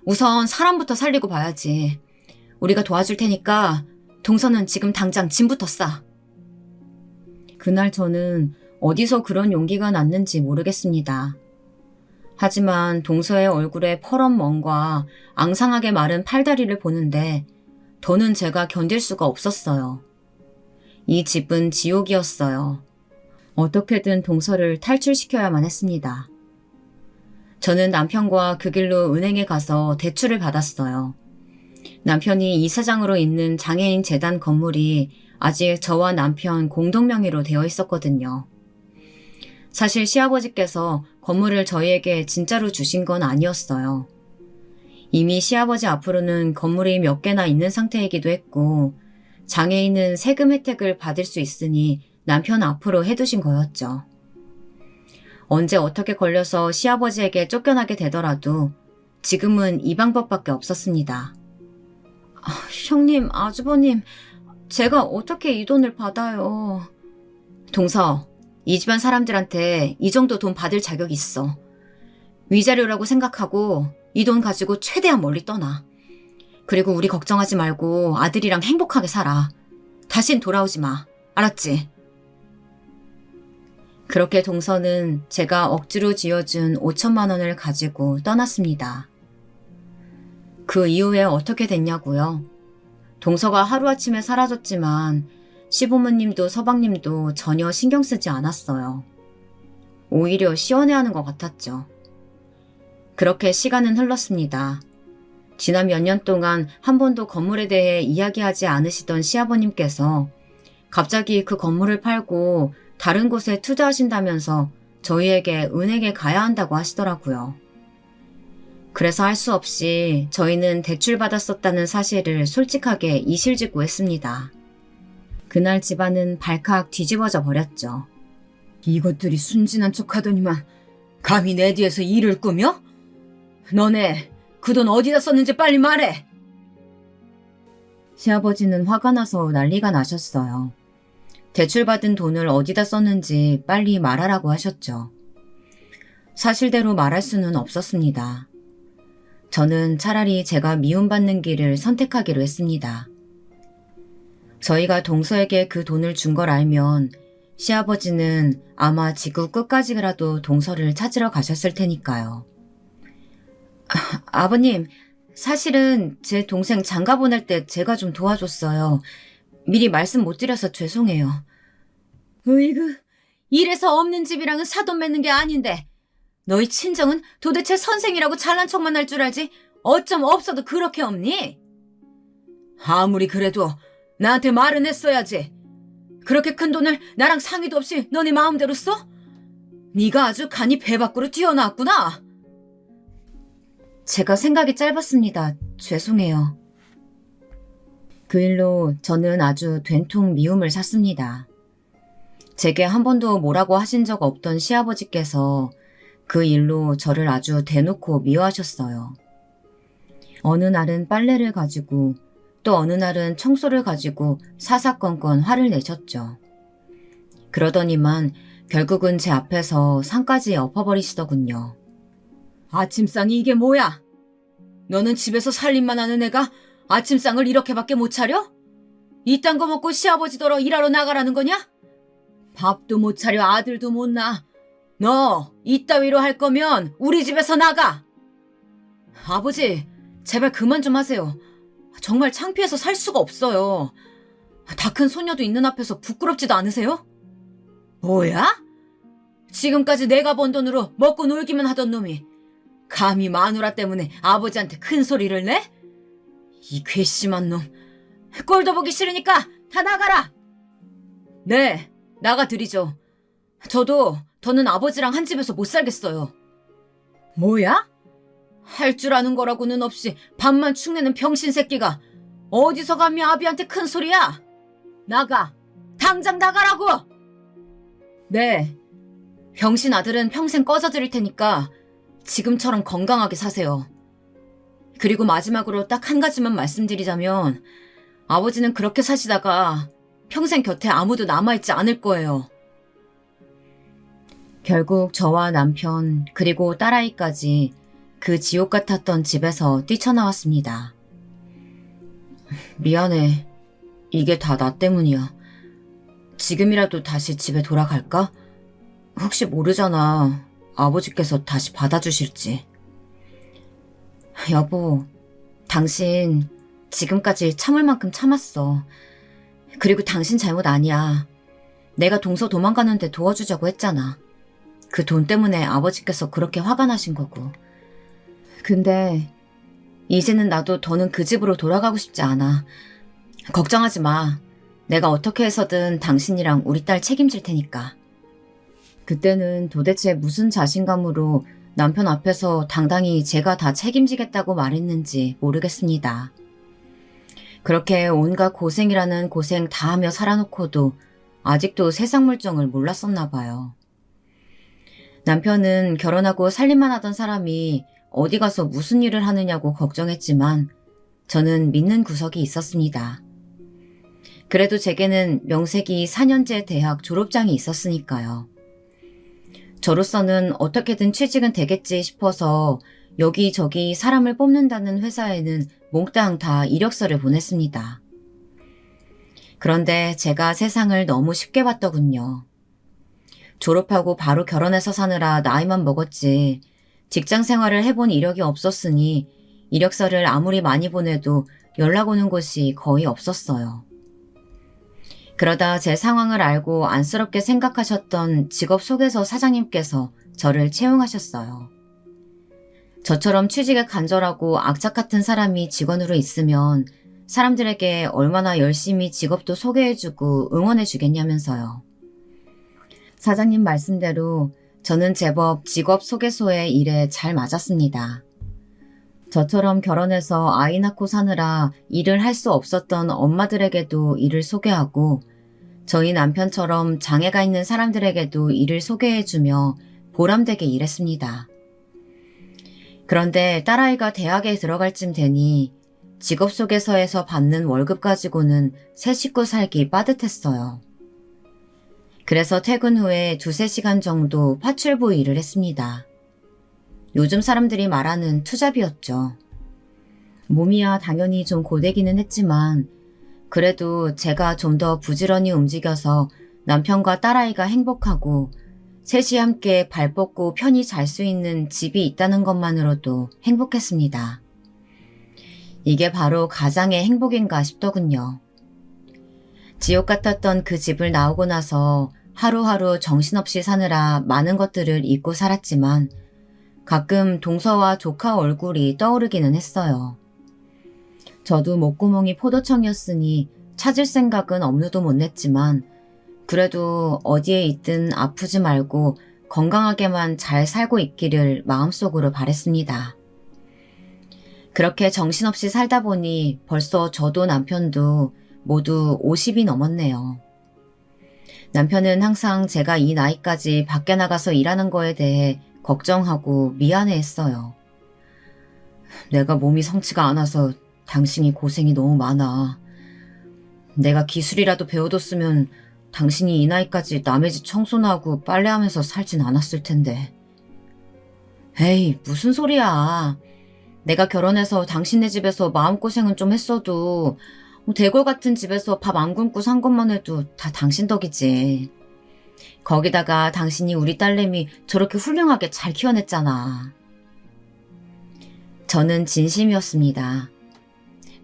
우선 사람부터 살리고 봐야지. 우리가 도와줄 테니까 동서는 지금 당장 짐부터 싸. 그날 저는 어디서 그런 용기가 났는지 모르겠습니다. 하지만 동서의 얼굴에 퍼런 멍과 앙상하게 마른 팔다리를 보는데 더는 제가 견딜 수가 없었어요. 이 집은 지옥이었어요. 어떻게든 동서를 탈출시켜야만 했습니다. 저는 남편과 그 길로 은행에 가서 대출을 받았어요. 남편이 이사장으로 있는 장애인 재단 건물이 아직 저와 남편 공동명의로 되어 있었거든요. 사실 시아버지께서 건물을 저희에게 진짜로 주신 건 아니었어요. 이미 시아버지 앞으로는 건물이 몇 개나 있는 상태이기도 했고 장애인은 세금 혜택을 받을 수 있으니 남편 앞으로 해두신 거였죠. 언제 어떻게 걸려서 시아버지에게 쫓겨나게 되더라도 지금은 이 방법밖에 없었습니다. 형님, 아주버님, 제가 어떻게 이 돈을 받아요? 동서, 이 집안 사람들한테 이 정도 돈 받을 자격이 있어. 위자료라고 생각하고 이 돈 가지고 최대한 멀리 떠나. 그리고 우리 걱정하지 말고 아들이랑 행복하게 살아. 다신 돌아오지 마. 알았지? 그렇게 동서는 제가 억지로 지어준 5천만 원을 가지고 떠났습니다. 그 이후에 어떻게 됐냐고요? 동서가 하루아침에 사라졌지만 시부모님도 서방님도 전혀 신경 쓰지 않았어요. 오히려 시원해하는 것 같았죠. 그렇게 시간은 흘렀습니다. 지난 몇 년 동안 한 번도 건물에 대해 이야기하지 않으시던 시아버님께서 갑자기 그 건물을 팔고 다른 곳에 투자하신다면서 저희에게 은행에 가야 한다고 하시더라고요. 그래서 할 수 없이 저희는 대출받았었다는 사실을 솔직하게 이실직고했습니다. 그날 집안은 발칵 뒤집어져 버렸죠. 이것들이 순진한 척하더니만 감히 내 뒤에서 일을 꾸며? 너네 그 돈 어디다 썼는지 빨리 말해! 시아버지는 화가 나서 난리가 나셨어요. 대출받은 돈을 어디다 썼는지 빨리 말하라고 하셨죠. 사실대로 말할 수는 없었습니다. 저는 차라리 제가 미움받는 길을 선택하기로 했습니다. 저희가 동서에게 그 돈을 준 걸 알면 시아버지는 아마 지구 끝까지라도 동서를 찾으러 가셨을 테니까요. 아버님, 사실은 제 동생 장가 보낼 때 제가 좀 도와줬어요. 미리 말씀 못 드려서 죄송해요. 으이그, 이래서 없는 집이랑은 사돈 맺는 게 아닌데 너희 친정은 도대체 선생이라고 잘난 척만 할 줄 알지 어쩜 없어도 그렇게 없니? 아무리 그래도 나한테 말은 했어야지. 그렇게 큰 돈을 나랑 상의도 없이 너네 마음대로 써? 네가 아주 간이 배 밖으로 튀어나왔구나. 제가 생각이 짧았습니다. 죄송해요. 그 일로 저는 아주 된통 미움을 샀습니다. 제게 한 번도 뭐라고 하신 적 없던 시아버지께서 그 일로 저를 아주 대놓고 미워하셨어요. 어느 날은 빨래를 가지고 또 어느 날은 청소를 가지고 사사건건 화를 내셨죠. 그러더니만 결국은 제 앞에서 상까지 엎어버리시더군요. 아침상이 이게 뭐야? 너는 집에서 살림만 하는 애가 아침상을 이렇게밖에 못 차려? 이딴 거 먹고 시아버지더러 일하러 나가라는 거냐? 밥도 못 차려 아들도 못 낳아. 너 이따위로 할 거면 우리 집에서 나가. 아버지, 제발 그만 좀 하세요. 정말 창피해서 살 수가 없어요. 다 큰 소녀도 있는 앞에서 부끄럽지도 않으세요? 뭐야? 지금까지 내가 번 돈으로 먹고 놀기만 하던 놈이 감히 마누라 때문에 아버지한테 큰 소리를 내? 이 괘씸한 놈. 꼴도 보기 싫으니까 다 나가라. 네, 나가드리죠. 저도 더는 아버지랑 한 집에서 못 살겠어요. 뭐야? 할 줄 아는 거라고는 없이 밥만 축내는 병신 새끼가 어디서 감히 아비한테 큰 소리야? 나가. 당장 나가라고! 네. 병신 아들은 평생 꺼져드릴 테니까 지금처럼 건강하게 사세요. 그리고 마지막으로 딱 한 가지만 말씀드리자면 아버지는 그렇게 사시다가 평생 곁에 아무도 남아있지 않을 거예요. 결국 저와 남편 그리고 딸아이까지 그 지옥 같았던 집에서 뛰쳐나왔습니다. 미안해. 이게 다 나 때문이야. 지금이라도 다시 집에 돌아갈까? 혹시 모르잖아. 아버지께서 다시 받아주실지. 여보, 당신 지금까지 참을 만큼 참았어. 그리고 당신 잘못 아니야. 내가 동서 도망가는데 도와주자고 했잖아. 그 돈 때문에 아버지께서 그렇게 화가 나신 거고. 근데 이제는 나도 더는 그 집으로 돌아가고 싶지 않아. 걱정하지 마. 내가 어떻게 해서든 당신이랑 우리 딸 책임질 테니까. 그때는 도대체 무슨 자신감으로 남편 앞에서 당당히 제가 다 책임지겠다고 말했는지 모르겠습니다. 그렇게 온갖 고생이라는 고생 다 하며 살아놓고도 아직도 세상 물정을 몰랐었나 봐요. 남편은 결혼하고 살림만 하던 사람이 어디 가서 무슨 일을 하느냐고 걱정했지만 저는 믿는 구석이 있었습니다. 그래도 제게는 명색이 4년제 대학 졸업장이 있었으니까요. 저로서는 어떻게든 취직은 되겠지 싶어서 여기저기 사람을 뽑는다는 회사에는 몽땅 다 이력서를 보냈습니다. 그런데 제가 세상을 너무 쉽게 봤더군요. 졸업하고 바로 결혼해서 사느라 나이만 먹었지 직장 생활을 해본 이력이 없었으니 이력서를 아무리 많이 보내도 연락 오는 곳이 거의 없었어요. 그러다 제 상황을 알고 안쓰럽게 생각하셨던 직업소개서 사장님께서 저를 채용하셨어요. 저처럼 취직에 간절하고 악착 같은 사람이 직원으로 있으면 사람들에게 얼마나 열심히 직업도 소개해주고 응원해주겠냐면서요. 사장님 말씀대로 저는 제법 직업소개소의 일에 잘 맞았습니다. 저처럼 결혼해서 아이 낳고 사느라 일을 할 수 없었던 엄마들에게도 일을 소개하고 저희 남편처럼 장애가 있는 사람들에게도 일을 소개해주며 보람되게 일했습니다. 그런데 딸아이가 대학에 들어갈 쯤 되니 직업소개서에서 받는 월급 가지고는 새 식구 살기 빠듯했어요. 그래서 퇴근 후에 2-3시간 정도 파출부 일을 했습니다. 요즘 사람들이 말하는 투잡이었죠. 몸이야 당연히 좀 고되기는 했지만 그래도 제가 좀 더 부지런히 움직여서 남편과 딸아이가 행복하고 셋이 함께 발 뻗고 편히 잘 수 있는 집이 있다는 것만으로도 행복했습니다. 이게 바로 가장의 행복인가 싶더군요. 지옥 같았던 그 집을 나오고 나서 하루하루 정신없이 사느라 많은 것들을 잊고 살았지만 가끔 동서와 조카 얼굴이 떠오르기는 했어요. 저도 목구멍이 포도청이었으니 찾을 생각은 없누도 못 냈지만 그래도 어디에 있든 아프지 말고 건강하게만 잘 살고 있기를 마음속으로 바랬습니다. 그렇게 정신없이 살다 보니 벌써 저도 남편도 모두 50이 넘었네요. 남편은 항상 제가 이 나이까지 밖에 나가서 일하는 거에 대해 걱정하고 미안해했어요. 내가 몸이 성치가 않아서 당신이 고생이 너무 많아. 내가 기술이라도 배워뒀으면 당신이 이 나이까지 남의 집 청소나 하고 빨래하면서 살진 않았을 텐데. 에이, 무슨 소리야. 내가 결혼해서 당신네 집에서 마음고생은 좀 했어도 대골 같은 집에서 밥 안 굶고 산 것만 해도 다 당신 덕이지. 거기다가 당신이 우리 딸내미 저렇게 훌륭하게 잘 키워냈잖아. 저는 진심이었습니다.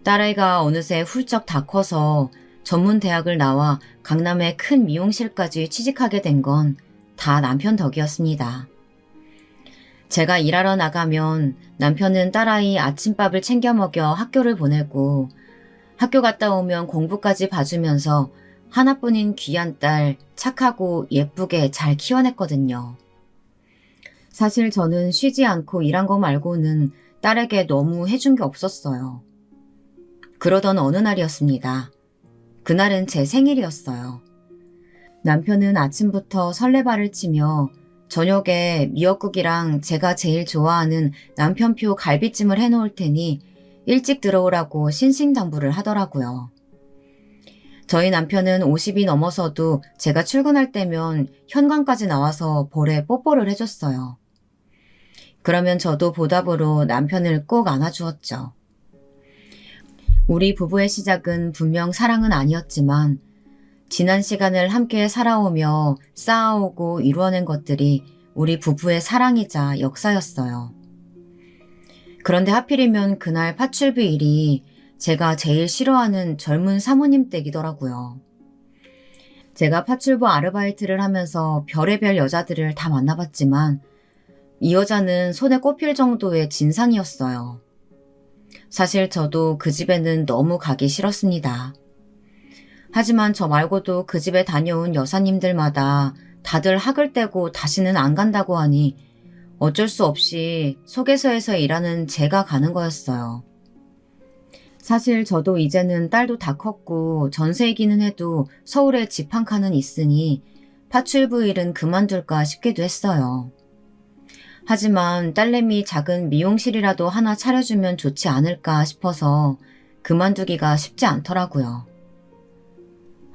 딸아이가 어느새 훌쩍 다 커서 전문 대학을 나와 강남의 큰 미용실까지 취직하게 된 건 다 남편 덕이었습니다. 제가 일하러 나가면 남편은 딸아이 아침밥을 챙겨 먹여 학교를 보내고 학교 갔다 오면 공부까지 봐주면서 하나뿐인 귀한 딸 착하고 예쁘게 잘 키워냈거든요. 사실 저는 쉬지 않고 일한 거 말고는 딸에게 너무 해준 게 없었어요. 그러던 어느 날이었습니다. 그날은 제 생일이었어요. 남편은 아침부터 설레발을 치며 저녁에 미역국이랑 제가 제일 좋아하는 남편표 갈비찜을 해놓을 테니 일찍 들어오라고 신신당부를 하더라고요. 저희 남편은 50이 넘어서도 제가 출근할 때면 현관까지 나와서 볼에 뽀뽀를 해줬어요. 그러면 저도 보답으로 남편을 꼭 안아주었죠. 우리 부부의 시작은 분명 사랑은 아니었지만 지난 시간을 함께 살아오며 쌓아오고 이루어낸 것들이 우리 부부의 사랑이자 역사였어요. 그런데 하필이면 그날 파출부일이 제가 제일 싫어하는 젊은 사모님 댁이더라고요. 제가 파출부 아르바이트를 하면서 별의별 여자들을 다 만나봤지만 이 여자는 손에 꼽힐 정도의 진상이었어요. 사실 저도 그 집에는 너무 가기 싫었습니다. 하지만 저 말고도 그 집에 다녀온 여사님들마다 다들 학을 떼고 다시는 안 간다고 하니 어쩔 수 없이 소개서에서 일하는 제가 가는 거였어요. 사실 저도 이제는 딸도 다 컸고 전세이기는 해도 서울에 집 한 칸은 있으니 파출부 일은 그만둘까 싶기도 했어요. 하지만 딸내미 작은 미용실이라도 하나 차려주면 좋지 않을까 싶어서 그만두기가 쉽지 않더라고요.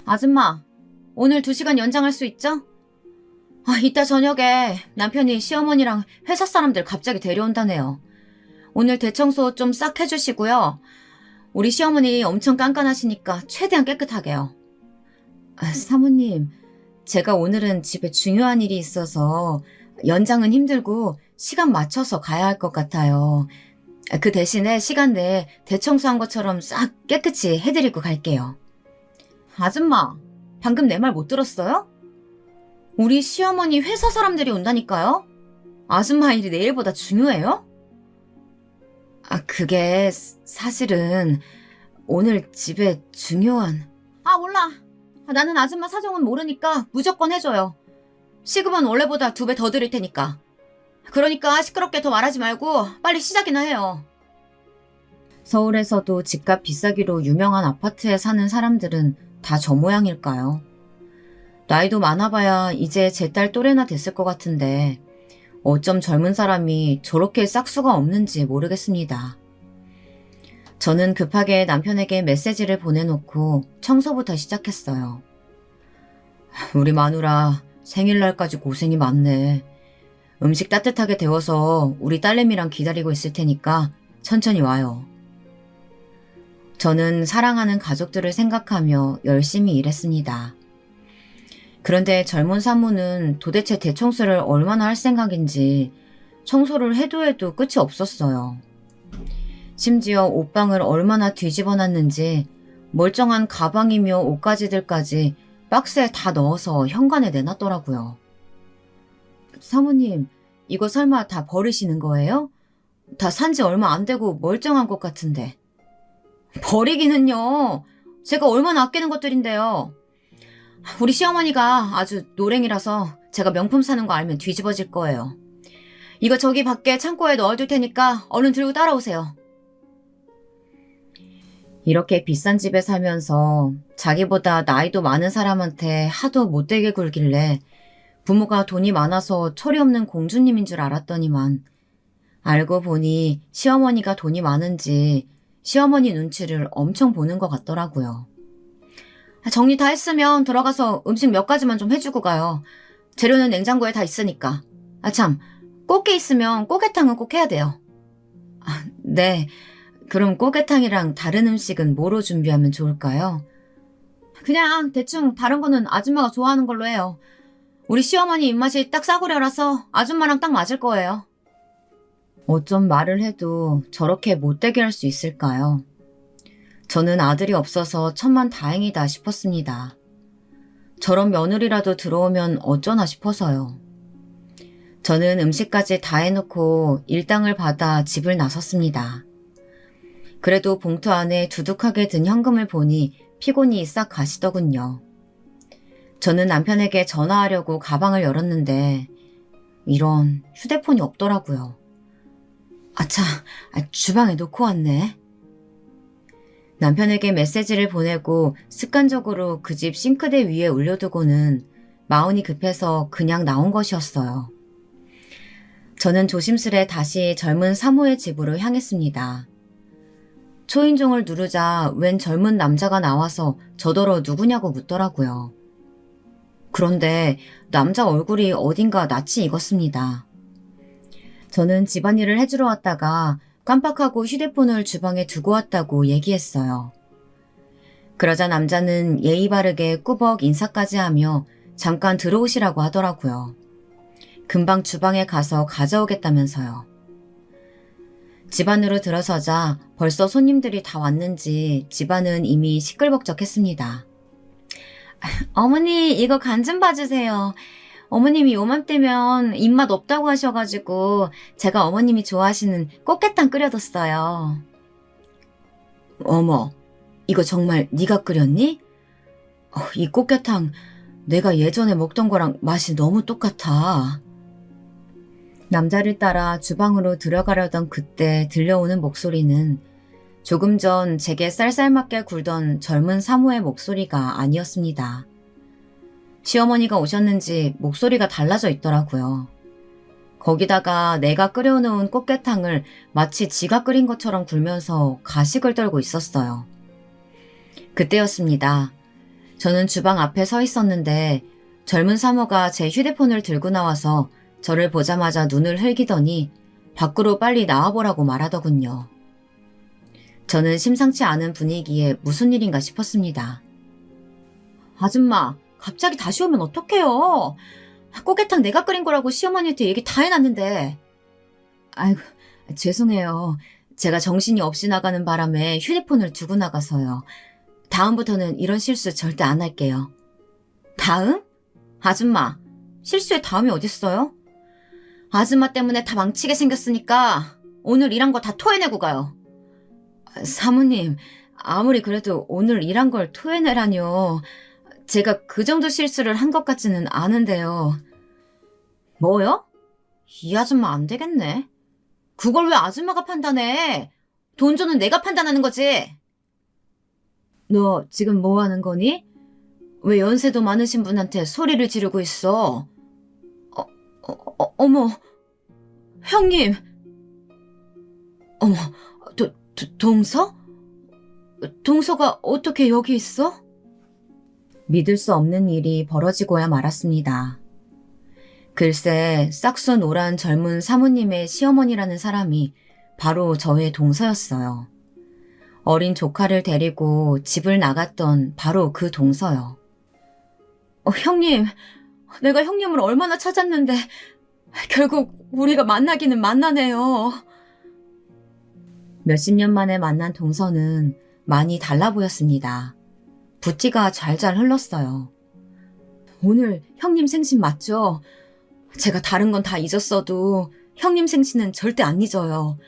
아줌마, 오늘 2시간 연장할 수 있죠? 이따 저녁에 남편이 시어머니랑 회사 사람들 갑자기 데려온다네요. 오늘 대청소 좀 싹 해주시고요. 우리 시어머니 엄청 깐깐하시니까 최대한 깨끗하게요. 사모님, 제가 오늘은 집에 중요한 일이 있어서 연장은 힘들고 시간 맞춰서 가야 할 것 같아요. 그 대신에 시간 내에 대청소한 것처럼 싹 깨끗이 해드리고 갈게요. 아줌마, 방금 내 말 못 들었어요? 우리 시어머니 회사 사람들이 온다니까요? 아줌마 일이 내일보다 중요해요? 그게 사실은 오늘 집에 중요한... 몰라. 나는 아줌마 사정은 모르니까 무조건 해줘요. 시급은 원래보다 2배 더 드릴 테니까. 그러니까 시끄럽게 더 말하지 말고 빨리 시작이나 해요. 서울에서도 집값 비싸기로 유명한 아파트에 사는 사람들은 다 저 모양일까요? 나이도 많아봐야 이제 제 딸 또래나 됐을 것 같은데 어쩜 젊은 사람이 저렇게 싹수가 없는지 모르겠습니다. 저는 급하게 남편에게 메시지를 보내놓고 청소부터 시작했어요. 우리 마누라 생일날까지 고생이 많네. 음식 따뜻하게 데워서 우리 딸내미랑 기다리고 있을 테니까 천천히 와요. 저는 사랑하는 가족들을 생각하며 열심히 일했습니다. 그런데 젊은 사모는 도대체 대청소를 얼마나 할 생각인지 청소를 해도 해도 끝이 없었어요. 심지어 옷방을 얼마나 뒤집어 놨는지 멀쩡한 가방이며 옷가지들까지 박스에 다 넣어서 현관에 내놨더라고요. 사모님, 이거 설마 다 버리시는 거예요? 다 산지 얼마 안 되고 멀쩡한 것 같은데. 버리기는요. 제가 얼마나 아끼는 것들인데요. 우리 시어머니가 아주 노랭이라서 제가 명품 사는 거 알면 뒤집어질 거예요. 이거 저기 밖에 창고에 넣어둘 테니까 얼른 들고 따라오세요. 이렇게 비싼 집에 살면서 자기보다 나이도 많은 사람한테 하도 못되게 굴길래 부모가 돈이 많아서 철이 없는 공주님인 줄 알았더니만 알고 보니 시어머니가 돈이 많은지 시어머니 눈치를 엄청 보는 것 같더라고요. 정리 다 했으면 들어가서 음식 몇 가지만 좀 해주고 가요. 재료는 냉장고에 다 있으니까. 참, 꽃게 있으면 꽃게탕은 꼭 해야 돼요. 네, 그럼 꽃게탕이랑 다른 음식은 뭐로 준비하면 좋을까요? 그냥 대충 다른 거는 아줌마가 좋아하는 걸로 해요. 우리 시어머니 입맛이 딱 싸구려라서 아줌마랑 딱 맞을 거예요. 어쩜 말을 해도 저렇게 못되게 할 수 있을까요? 저는 아들이 없어서 천만 다행이다 싶었습니다. 저런 며느리라도 들어오면 어쩌나 싶어서요. 저는 음식까지 다 해놓고 일당을 받아 집을 나섰습니다. 그래도 봉투 안에 두둑하게 든 현금을 보니 피곤이 싹 가시더군요. 저는 남편에게 전화하려고 가방을 열었는데 이런 휴대폰이 없더라고요. 아차, 주방에 놓고 왔네. 남편에게 메시지를 보내고 습관적으로 그 집 싱크대 위에 올려두고는 마음이 급해서 그냥 나온 것이었어요. 저는 조심스레 다시 젊은 사모의 집으로 향했습니다. 초인종을 누르자 웬 젊은 남자가 나와서 저더러 누구냐고 묻더라고요. 그런데 남자 얼굴이 어딘가 낯이 익었습니다. 저는 집안일을 해주러 왔다가 깜빡하고 휴대폰을 주방에 두고 왔다고 얘기했어요. 그러자 남자는 예의 바르게 꾸벅 인사까지 하며 잠깐 들어오시라고 하더라고요. 금방 주방에 가서 가져오겠다면서요. 집 안으로 들어서자 벌써 손님들이 다 왔는지 집안은 이미 시끌벅적했습니다. 어머니, 이거 간 좀 봐주세요. 어머님이 요맘때면 입맛 없다고 하셔가지고 제가 어머님이 좋아하시는 꽃게탕 끓여뒀어요. 어머, 이거 정말 네가 끓였니? 이 꽃게탕 내가 예전에 먹던 거랑 맛이 너무 똑같아. 남자를 따라 주방으로 들어가려던 그때 들려오는 목소리는 조금 전 제게 쌀쌀맞게 굴던 젊은 사모의 목소리가 아니었습니다. 시어머니가 오셨는지 목소리가 달라져 있더라고요. 거기다가 내가 끓여놓은 꽃게탕을 마치 지가 끓인 것처럼 굴면서 가식을 떨고 있었어요. 그때였습니다. 저는 주방 앞에 서 있었는데 젊은 사모가 제 휴대폰을 들고 나와서 저를 보자마자 눈을 흘기더니 밖으로 빨리 나와보라고 말하더군요. 저는 심상치 않은 분위기에 무슨 일인가 싶었습니다. 아줌마, 갑자기 다시 오면 어떡해요? 꽃게탕 내가 끓인 거라고 시어머니한테 얘기 다 해놨는데. 아이고, 죄송해요. 제가 정신이 없이 나가는 바람에 휴대폰을 두고 나가서요. 다음부터는 이런 실수 절대 안 할게요. 다음? 아줌마, 실수에 다음이 어딨어요? 아줌마 때문에 다 망치게 생겼으니까 오늘 일한 거 다 토해내고 가요. 사모님, 아무리 그래도 오늘 일한 걸 토해내라뇨. 제가 그 정도 실수를 한 것 같지는 않은데요. 뭐요? 이 아줌마 안 되겠네. 그걸 왜 아줌마가 판단해? 돈조는 내가 판단하는 거지. 너 지금 뭐 하는 거니? 왜 연세도 많으신 분한테 소리를 지르고 있어? 어머, 형님. 어머, 동서? 동서가 어떻게 여기 있어? 믿을 수 없는 일이 벌어지고야 말았습니다. 글쎄, 싹수 노란 젊은 사모님의 시어머니라는 사람이 바로 저의 동서였어요. 어린 조카를 데리고 집을 나갔던 바로 그 동서요. 형님, 내가 형님을 얼마나 찾았는데 결국 우리가 만나기는 만나네요. 몇십 년 만에 만난 동서는 많이 달라 보였습니다. 붓기가 잘잘 흘렀어요. 오늘 형님 생신 맞죠? 제가 다른 건 다 잊었어도 형님 생신은 절대 안 잊어요.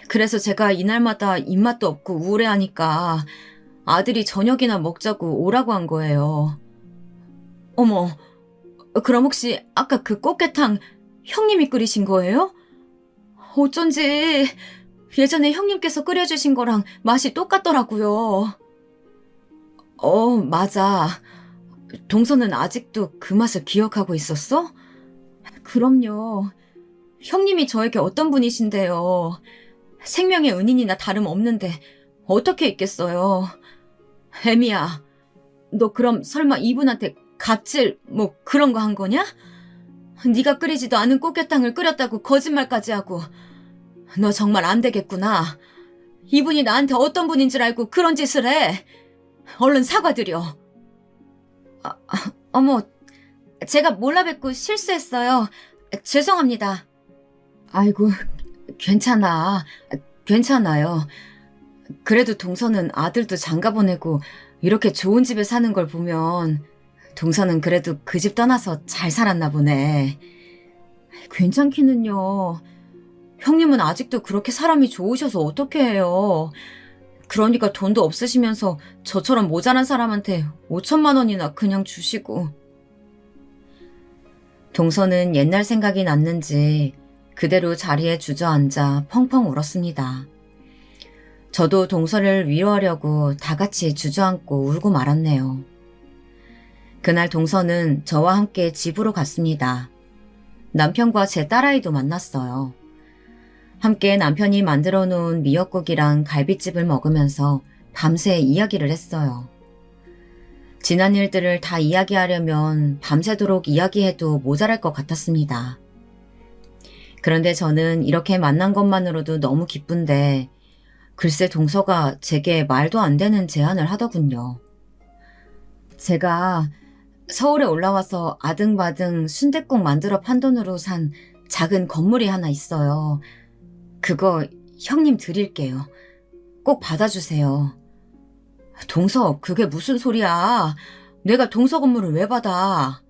그래서 제가 이날마다 입맛도 없고 우울해하니까 아들이 저녁이나 먹자고 오라고 한 거예요. 어머, 그럼 혹시 아까 그 꽃게탕 형님이 끓이신 거예요? 어쩐지 예전에 형님께서 끓여주신 거랑 맛이 똑같더라고요. 맞아. 동서는 아직도 그 맛을 기억하고 있었어? 그럼요. 형님이 저에게 어떤 분이신데요. 생명의 은인이나 다름없는데 어떻게 있겠어요. 애미야, 너 그럼 설마 이분한테 갑질 뭐 그런 거 한 거냐? 네가 끓이지도 않은 꽃게탕을 끓였다고 거짓말까지 하고. 너 정말 안 되겠구나. 이분이 나한테 어떤 분인 줄 알고 그런 짓을 해. 얼른 사과드려. 어머, 제가 몰라 뵙고 실수했어요. 죄송합니다. 아이고, 괜찮아요. 그래도 동서는 아들도 장가 보내고 이렇게 좋은 집에 사는 걸 보면 동서는 그래도 그 집 떠나서 잘 살았나 보네. 괜찮기는요. 형님은 아직도 그렇게 사람이 좋으셔서 어떻게 해요. 그러니까 돈도 없으시면서 저처럼 모자란 사람한테 5천만 원이나 그냥 주시고. 동서는 옛날 생각이 났는지 그대로 자리에 주저앉아 펑펑 울었습니다. 저도 동서를 위로하려고 다 같이 주저앉고 울고 말았네요. 그날 동서는 저와 함께 집으로 갔습니다. 남편과 제 딸아이도 만났어요. 함께 남편이 만들어 놓은 미역국이랑 갈비찜을 먹으면서 밤새 이야기를 했어요. 지난 일들을 다 이야기하려면 밤새도록 이야기해도 모자랄 것 같았습니다. 그런데 저는 이렇게 만난 것만으로도 너무 기쁜데 글쎄 동서가 제게 말도 안 되는 제안을 하더군요. 제가 서울에 올라와서 아등바등 순댓국 만들어 판 돈으로 산 작은 건물이 하나 있어요. 그거 형님 드릴게요. 꼭 받아주세요. 동서, 그게 무슨 소리야. 내가 동서 건물을 왜 받아.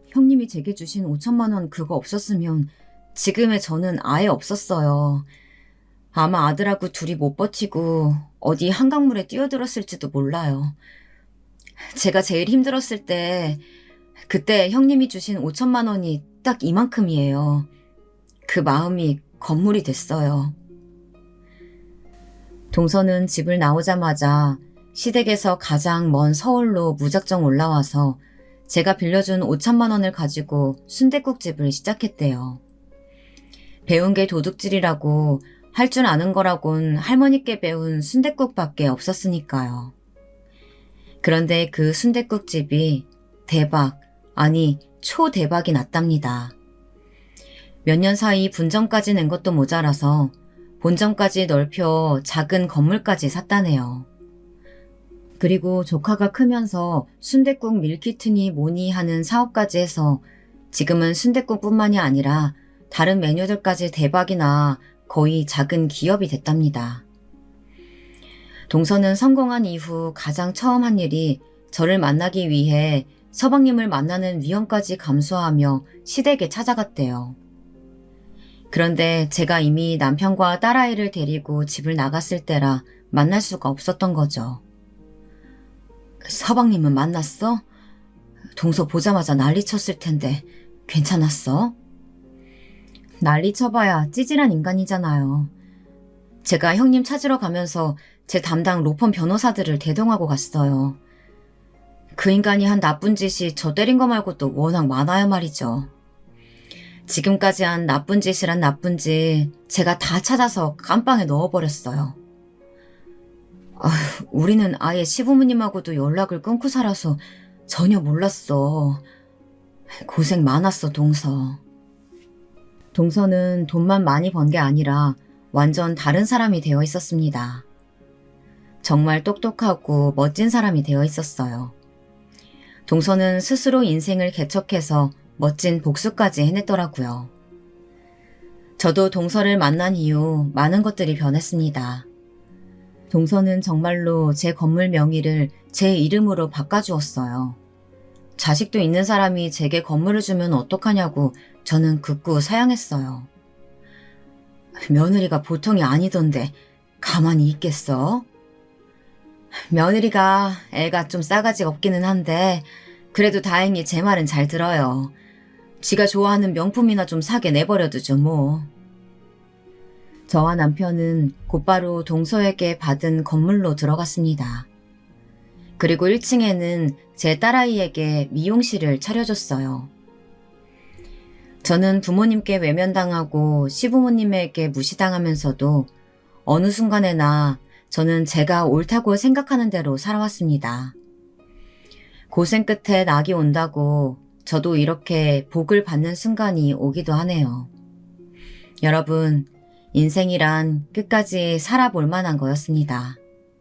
형님이 제게 주신 5천만 원 그거 없었으면 지금의 저는 아예 없었어요. 아마 아들하고 둘이 못 버티고 어디 한강물에 뛰어들었을지도 몰라요. 제가 제일 힘들었을 때 그때 형님이 주신 5천만 원이 딱 이만큼이에요. 그 마음이 건물이 됐어요. 동서는 집을 나오자마자 시댁에서 가장 먼 서울로 무작정 올라와서 제가 빌려준 5천만 원을 가지고 순댓국집을 시작했대요. 배운 게 도둑질이라고 할 줄 아는 거라곤 할머니께 배운 순댓국밖에 없었으니까요. 그런데 그 순댓국집이 대박, 아니 초대박이 났답니다. 몇 년 사이 분점까지 낸 것도 모자라서 본점까지 넓혀 작은 건물까지 샀다네요. 그리고 조카가 크면서 순댓국 밀키트니 뭐니 하는 사업까지 해서 지금은 순댓국뿐만이 아니라 다른 메뉴들까지 대박이 나 거의 작은 기업이 됐답니다. 동서는 성공한 이후 가장 처음 한 일이 저를 만나기 위해 서방님을 만나는 위험까지 감수하며 시댁에 찾아갔대요. 그런데 제가 이미 남편과 딸아이를 데리고 집을 나갔을 때라 만날 수가 없었던 거죠. 서방님은 만났어? 동서 보자마자 난리쳤을 텐데 괜찮았어? 난리쳐봐야 찌질한 인간이잖아요. 제가 형님 찾으러 가면서 제 담당 로펌 변호사들을 대동하고 갔어요. 그 인간이 한 나쁜 짓이 저 때린 거 말고도 워낙 많아요 말이죠. 지금까지 한 나쁜 짓이란 나쁜 짓 제가 다 찾아서 깜빵에 넣어버렸어요. 우리는 아예 시부모님하고도 연락을 끊고 살아서 전혀 몰랐어. 고생 많았어, 동서. 동서는 돈만 많이 번 게 아니라 완전 다른 사람이 되어 있었습니다. 정말 똑똑하고 멋진 사람이 되어 있었어요. 동서는 스스로 인생을 개척해서 멋진 복수까지 해냈더라고요. 저도 동서를 만난 이후 많은 것들이 변했습니다. 동서는 정말로 제 건물 명의를 제 이름으로 바꿔주었어요. 자식도 있는 사람이 제게 건물을 주면 어떡하냐고 저는 극구 사양했어요. 며느리가 보통이 아니던데 가만히 있겠어? 며느리가 애가 좀 싸가지 없기는 한데 그래도 다행히 제 말은 잘 들어요. 지가 좋아하는 명품이나 좀 사게 내버려두죠 뭐. 저와 남편은 곧바로 동서에게 받은 건물로 들어갔습니다. 그리고 1층에는 제 딸아이에게 미용실을 차려줬어요. 저는 부모님께 외면당하고 시부모님에게 무시당하면서도 어느 순간에나 저는 제가 옳다고 생각하는 대로 살아왔습니다. 고생 끝에 낙이 온다고 저도 이렇게 복을 받는 순간이 오기도 하네요. 여러분, 인생이란 끝까지 살아볼 만한 거였습니다.